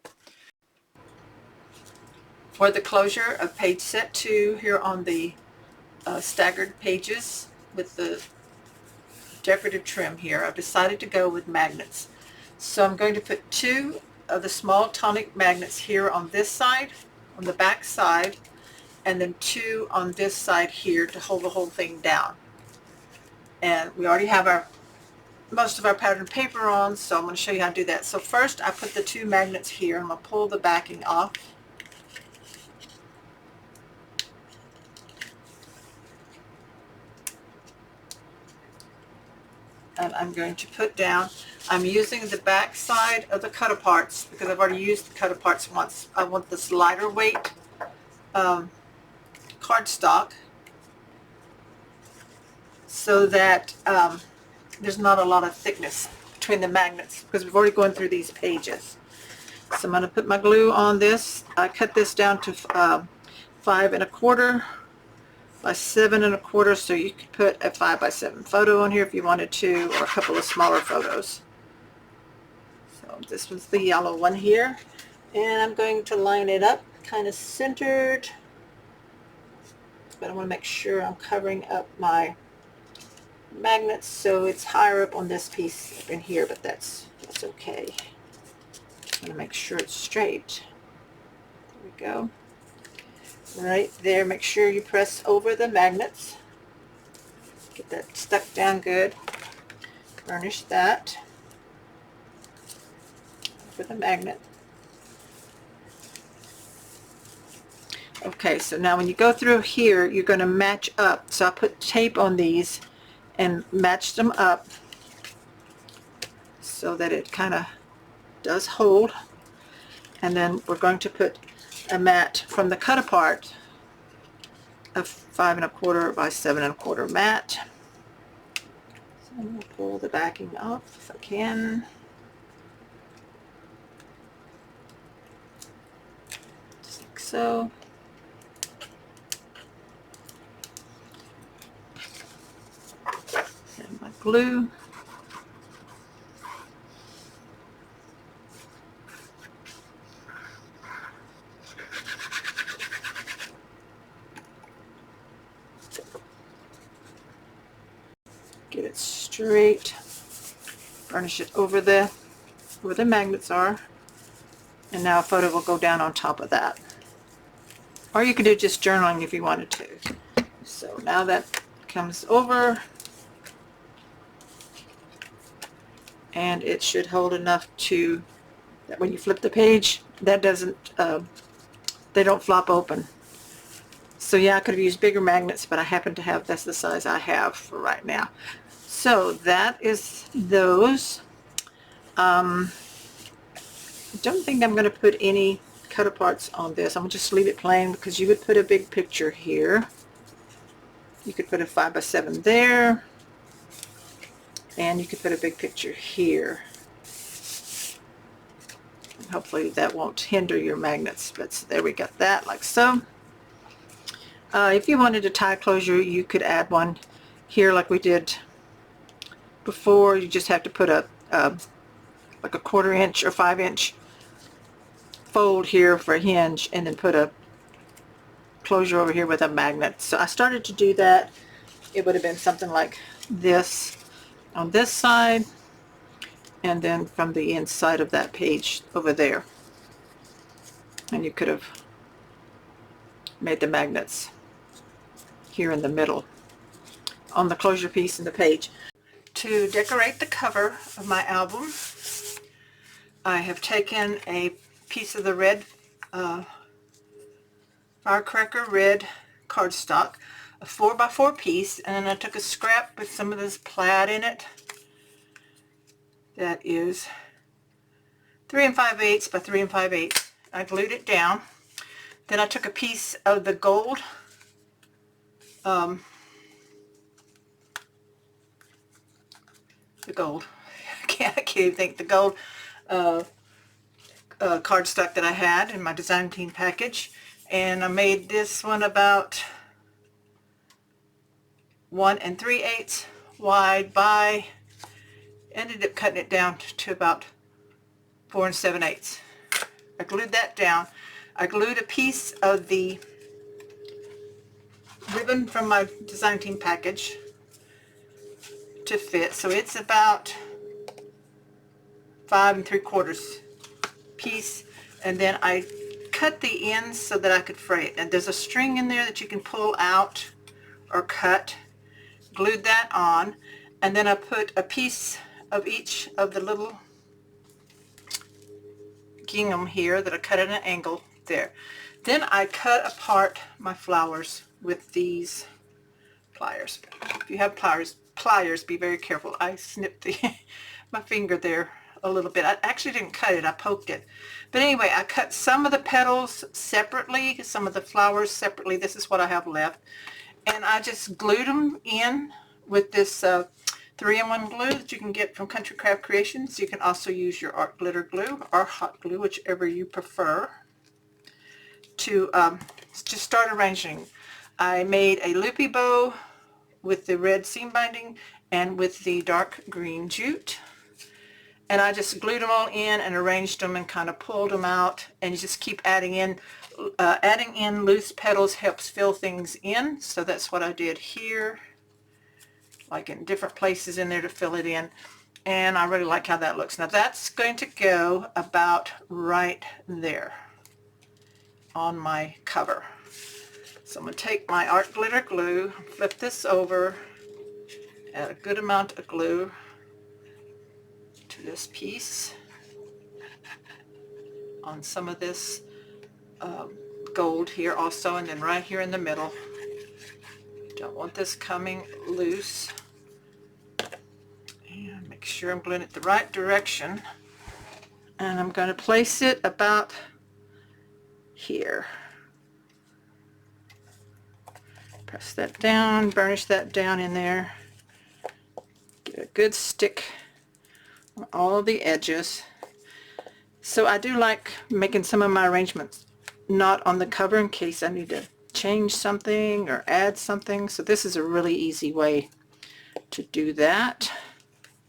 For the closure of page set 2 here on the staggered pages with the decorative trim here, I've decided to go with magnets. So I'm going to put 2 of the small tonic magnets here on this side, on the back side, and then 2 on this side here to hold the whole thing down. And we already have most of our pattern paper on, so I'm going to show you how to do that. So first I put the 2 magnets here. I'm going to pull the backing off. And I'm going to put down, I'm using the back side of the cut-aparts because I've already used the cut-aparts once. I want this lighter weight cardstock so that there's not a lot of thickness between the magnets because we've already gone through these pages. So I'm going to put my glue on this. I cut this down to 5 1/4 by 7 1/4, so you could put a 5 by 7 photo on here if you wanted to, or a couple of smaller photos. So this was the yellow one here, and I'm going to line it up kind of centered, but I want to make sure I'm covering up my magnets so it's higher up on this piece up in here, but that's okay. I'm going to make sure it's straight. There we go. Right there, make sure you press over the magnets. Get that stuck down good. Burnish that over the magnet. Okay, so now when you go through here, you're going to match up. So I put tape on these and matched them up so that it kind of does hold. And then we're going to put a mat from the cut apart of 5 1/4 by 7 1/4 mat. So I'm going to pull the backing off if I can. Just like so. And my glue. Get it straight, burnish it over where the magnets are, and now a photo will go down on top of that. Or you could do just journaling if you wanted to. So now that comes over, and it should hold enough to that when you flip the page, that doesn't, they don't flop open. So yeah, I could have used bigger magnets, but I happen to have, that's the size I have for right now. So that is those. I don't think I'm going to put any cut aparts on this. I'm going to just leave it plain because you would put a big picture here. You could put a 5 by 7 there, and you could put a big picture here. And hopefully that won't hinder your magnets, but there we got that, like so. If you wanted a tie closure, you could add one here like we did before. You just have to put a like a 1/4 inch or 5 inch fold here for a hinge, and then put a closure over here with a magnet. So I started to do that. It would have been something like this on this side, and then from the inside of that page over there. And you could have made the magnets here in the middle on the closure piece in the page. To decorate the cover of my album, I have taken a piece of the red Firecracker red cardstock, a 4 by 4 piece, and then I took a scrap with some of this plaid in it that is 3 5/8 by 3 5/8. I glued it down. Then I took a piece of the gold the gold. I can't even think. The gold cardstock that I had in my design team package. And I made this one about 1 3/8 wide by, ended up cutting it down to about 4 7/8. I glued that down. I glued a piece of the ribbon from my design team package to fit, so it's about 5 3/4 piece, and then I cut the ends so that I could fray it. And there's a string in there that you can pull out or cut. Glued that on, and then I put a piece of each of the little gingham here that I cut at an angle there. Then I cut apart my flowers with these pliers. If you have pliers, be very careful. I snipped my finger there a little bit. I actually didn't cut it, I poked it. But anyway, I cut some of the petals separately, some of the flowers separately. This is what I have left. And I just glued them in with this 3-in-1 glue that you can get from Country Craft Creations. You can also use your art glitter glue or hot glue, whichever you prefer, to just start arranging. I made a loopy bow with the red seam binding and with the dark green jute. And I just glued them all in and arranged them and kind of pulled them out, and you just keep adding in. Adding in loose petals helps fill things in, so that's what I did here, like in different places in there to fill it in, and I really like how that looks. Now that's going to go about right there on my cover. So I'm going to take my art glitter glue, flip this over, add a good amount of glue to this piece on some of this gold here also, and then right here in the middle. Don't want this coming loose. And make sure I'm gluing it the right direction. And I'm going to place it about here. Press that down, burnish that down in there. Get a good stick on all of the edges. So I do like making some of my arrangements not on the cover in case I need to change something or add something. So this is a really easy way to do that.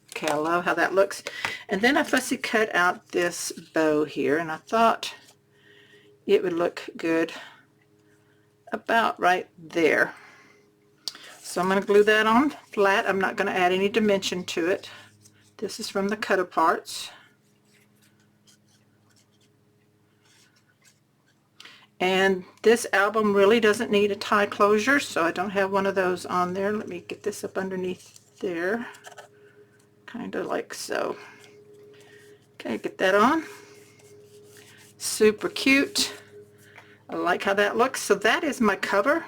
Okay, I love how that looks. And then I fussy cut out this bow here, and I thought it would look good about right there. So I'm going to glue that on flat. I'm not going to add any dimension to it. This is from the cut-aparts. And this album really doesn't need a tie closure, so I don't have one of those on there. Let me get this up underneath there, kind of like so. Okay, get that on. Super cute. I like how that looks. So that is my cover.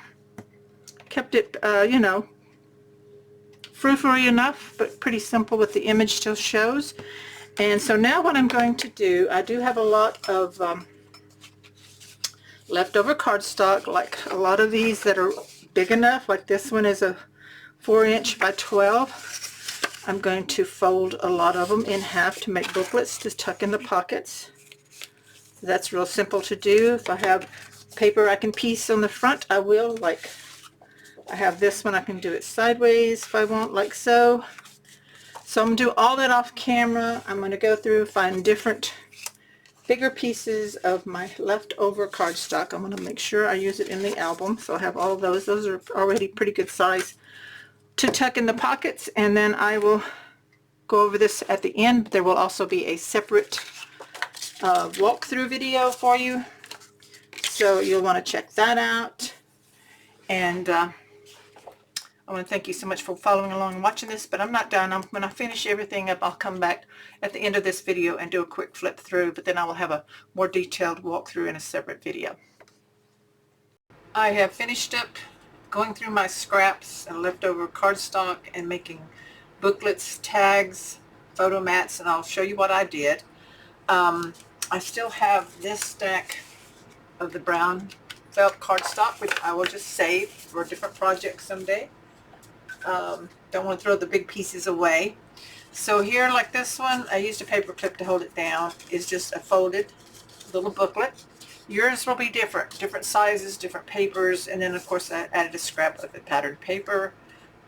Kept it, you know, frou-frou enough, but pretty simple with the image still shows. And so now what I'm going to do, I do have a lot of leftover cardstock, like a lot of these that are big enough, like this one is a 4" by 12. I'm going to fold a lot of them in half to make booklets to tuck in the pockets. That's real simple to do. If I have paper I can piece on the front, I will. Like I have this one, I can do it sideways if I want, like so. So I'm going to do all that off camera. I'm going to go through, find different bigger pieces of my leftover cardstock. I'm going to make sure I use it in the album. So I have all of those. Those are already pretty good size to tuck in the pockets. And then I will go over this at the end. There will also be a separate walkthrough video for you. So you'll want to check that out. And I want to thank you so much for following along and watching this, but I'm not done. When I finish everything up, I'll come back at the end of this video and do a quick flip through, but then I will have a more detailed walkthrough in a separate video. I have finished up going through my scraps and leftover cardstock and making booklets, tags, photo mats, and I'll show you what I did. I still have this stack of the brown felt cardstock, which I will just save for a different project someday. Don't want to throw the big pieces away. So here, like this one, I used a paper clip to hold it down. It's just a folded little booklet. Yours will be different sizes, different papers, and then of course I added a scrap of the patterned paper,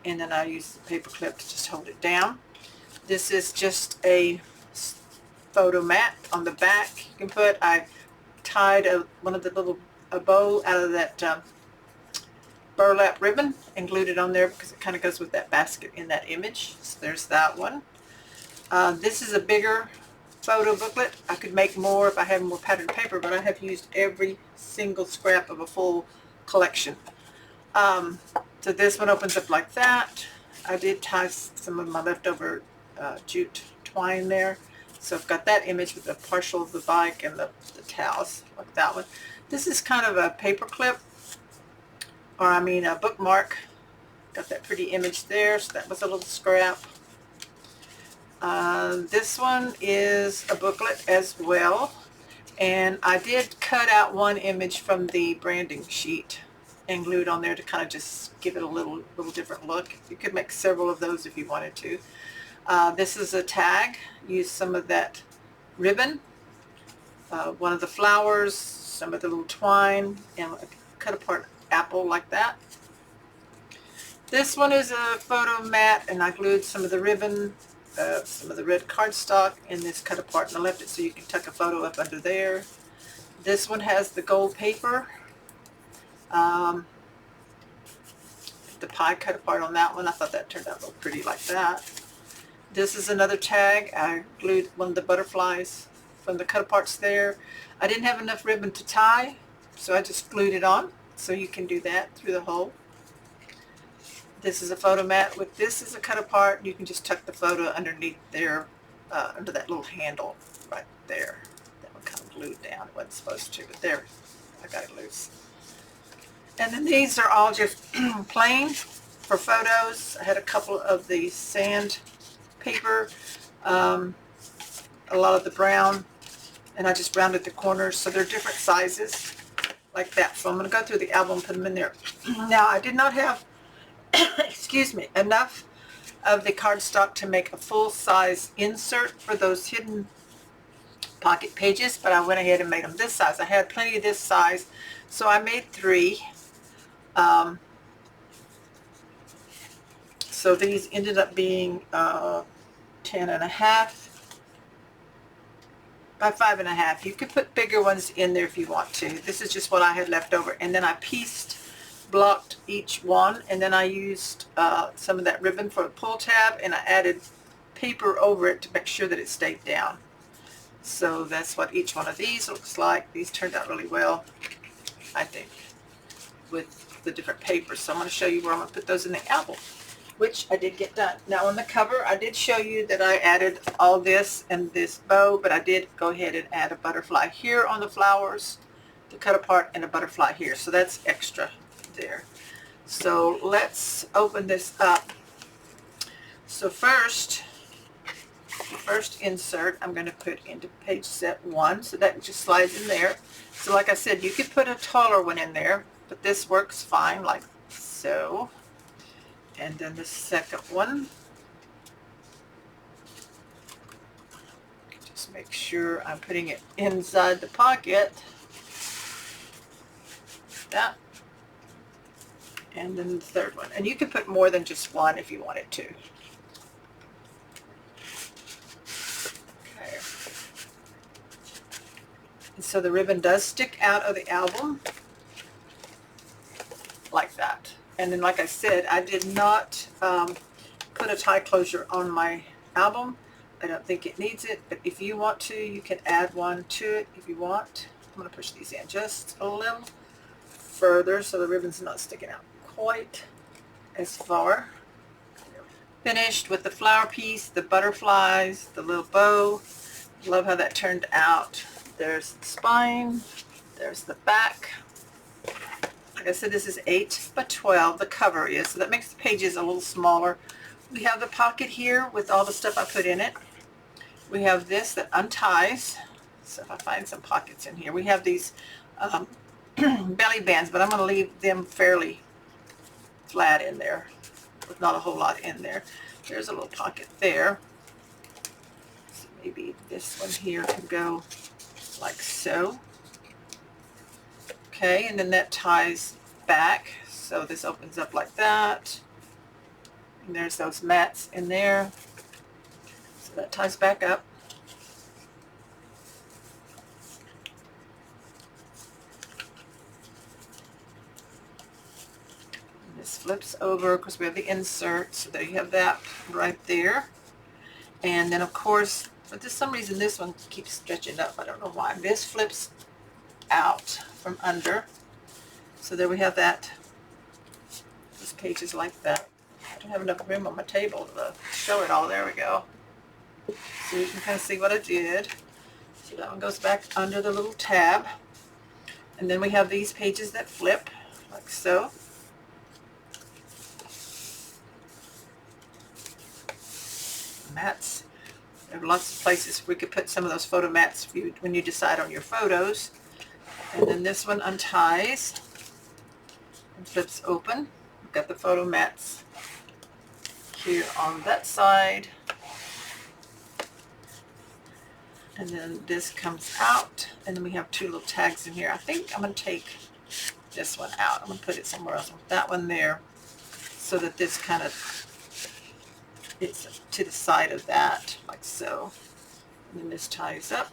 and then I used the paper clip to just hold it down. This is just a photo mat on the back. You can put, I tied one of the little a bow out of that burlap ribbon and glued it on there because it kind of goes with that basket in that image. So there's that one. This is a bigger photo booklet. I could make more if I had more patterned paper, but I have used every single scrap of a full collection. So this one opens up like that. I did tie some of my leftover jute twine there. So I've got that image with the partial of the bike and the towels, like that one. This is kind of a paper clip, or I mean a bookmark. Got that pretty image there, so that was a little scrap. This one is a booklet as well, and I did cut out one image from the branding sheet and glued on there to kind of just give it a little different look. You could make several of those if you wanted to. This is a tag. Use some of that ribbon, one of the flowers, some of the little twine, and cut apart apple like that. This one is a photo mat, and I glued some of the ribbon, some of the red cardstock in this cut apart, and I left it so you can tuck a photo up under there. This one has the gold paper. The pie cut apart on that one. I thought that turned out real pretty like that. This is another tag. I glued one of the butterflies from the cut aparts there. I didn't have enough ribbon to tie, so I just glued it on. So you can do that through the hole. This is a photo mat with this is a cut apart. You can just tuck the photo underneath there, under that little handle right there. That one kind of glued down. It wasn't supposed to, but there, I got it loose. And then these are all just plain for photos. I had a couple of the sand paper, a lot of the brown, and I just rounded the corners, so they're different sizes like that. So I'm going to go through the album and put them in there. Now I did not have excuse me, enough of the cardstock to make a full-size insert for those hidden pocket pages, but I went ahead and made them this size. I had plenty of this size, so I made 3. So these ended up being 10.5 by 5.5. You could put bigger ones in there if you want to. This is just what I had left over, and then I blocked each one, and then I used some of that ribbon for a pull tab, and I added paper over it to make sure that it stayed down. So that's what each one of these looks like. These turned out really well, I think, with the different papers. So I'm going to show you where I'm going to put those in the album, which I did get done. Now on the cover, I did show you that I added all this and this bow, but I did go ahead and add a butterfly here on the flowers to cut apart, and a butterfly here. So that's extra there. So let's open this up. So first, the first insert I'm going to put into page set 1, so that just slides in there. So like I said, you could put a taller one in there, but this works fine like so. And then the second one, just make sure I'm putting it inside the pocket. That. And then the third one. And you can put more than just one if you wanted to. Okay. And so the ribbon does stick out of the album like that. And then, like I said, I did not put a tie closure on my album. I don't think it needs it, but if you want to, you can add one to it if you want. I'm going to push these in just a little further so the ribbon's not sticking out quite as far. Finished with the flower piece, the butterflies, the little bow. Love how that turned out. There's the spine, there's the back. Like I said, this is 8 by 12, the cover is, so that makes the pages a little smaller. We have the pocket here with all the stuff I put in it. We have this that unties, so if I find some pockets in here. We have these belly bands, but I'm going to leave them fairly flat in there with not a whole lot in there. There's a little pocket there. maybe this one here can go like so. Okay, and then that ties back. So this opens up like that. And there's those mats in there. So that ties back up. And this flips over because we have the insert. So there you have that right there. And then of course, for some reason this one keeps stretching up. I don't know why. This flips out from under. So there we have that. This page is like that. I don't have enough room on my table to show it all. There we go. So you can kind of see what I did. So that one goes back under the little tab. And then we have these pages that flip like so. Mats. There are lots of places we could put some of those photo mats when you decide on your photos. And then this one unties and flips open. We've got the photo mats here on that side. And then this comes out, and then we have two little tags in here. I think I'm going to take this one out. I'm going to put it somewhere else. That one there, so that this kind of, it's to the side of that, like so. And then this ties up.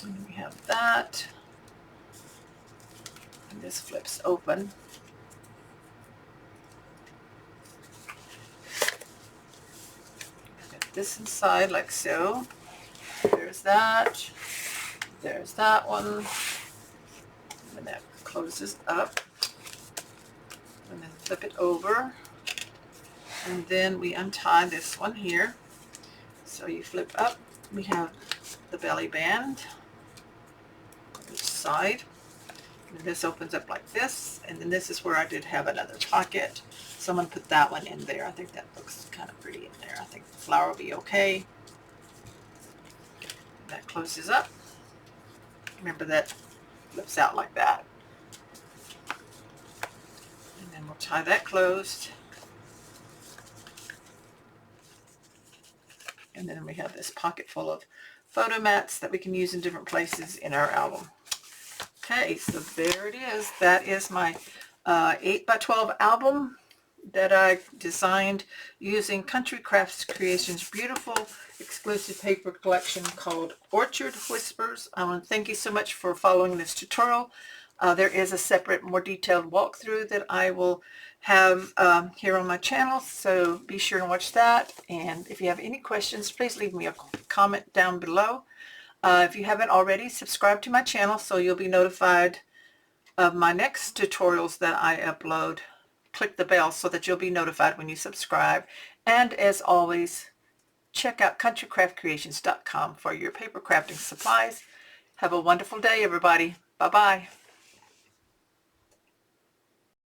And we have that. And this flips open. Get this inside like so. There's that. There's that one. And that closes up. And then flip it over. And then we untie this one here. So you flip up. We have the belly band on each side. And this opens up like this, and then this is where I did have another pocket. So I'm going to put that one in there. I think that looks kind of pretty in there. I think the flower will be okay. That closes up. Remember that flips out like that. And then we'll tie that closed. And then we have this pocket full of photo mats that we can use in different places in our album. Okay, so there it is. That is my 8x12 album that I designed using Country Crafts Creations' beautiful exclusive paper collection called Orchard Whispers. I want to thank you so much for following this tutorial. There is a separate, more detailed walkthrough that I will have here on my channel, so be sure to watch that. And if you have any questions, please leave me a comment down below. If you haven't already, subscribe to my channel so you'll be notified of my next tutorials that I upload. Click the bell so that you'll be notified when you subscribe. And as always, check out countrycraftcreations.com for your paper crafting supplies. Have a wonderful day, everybody. Bye-bye.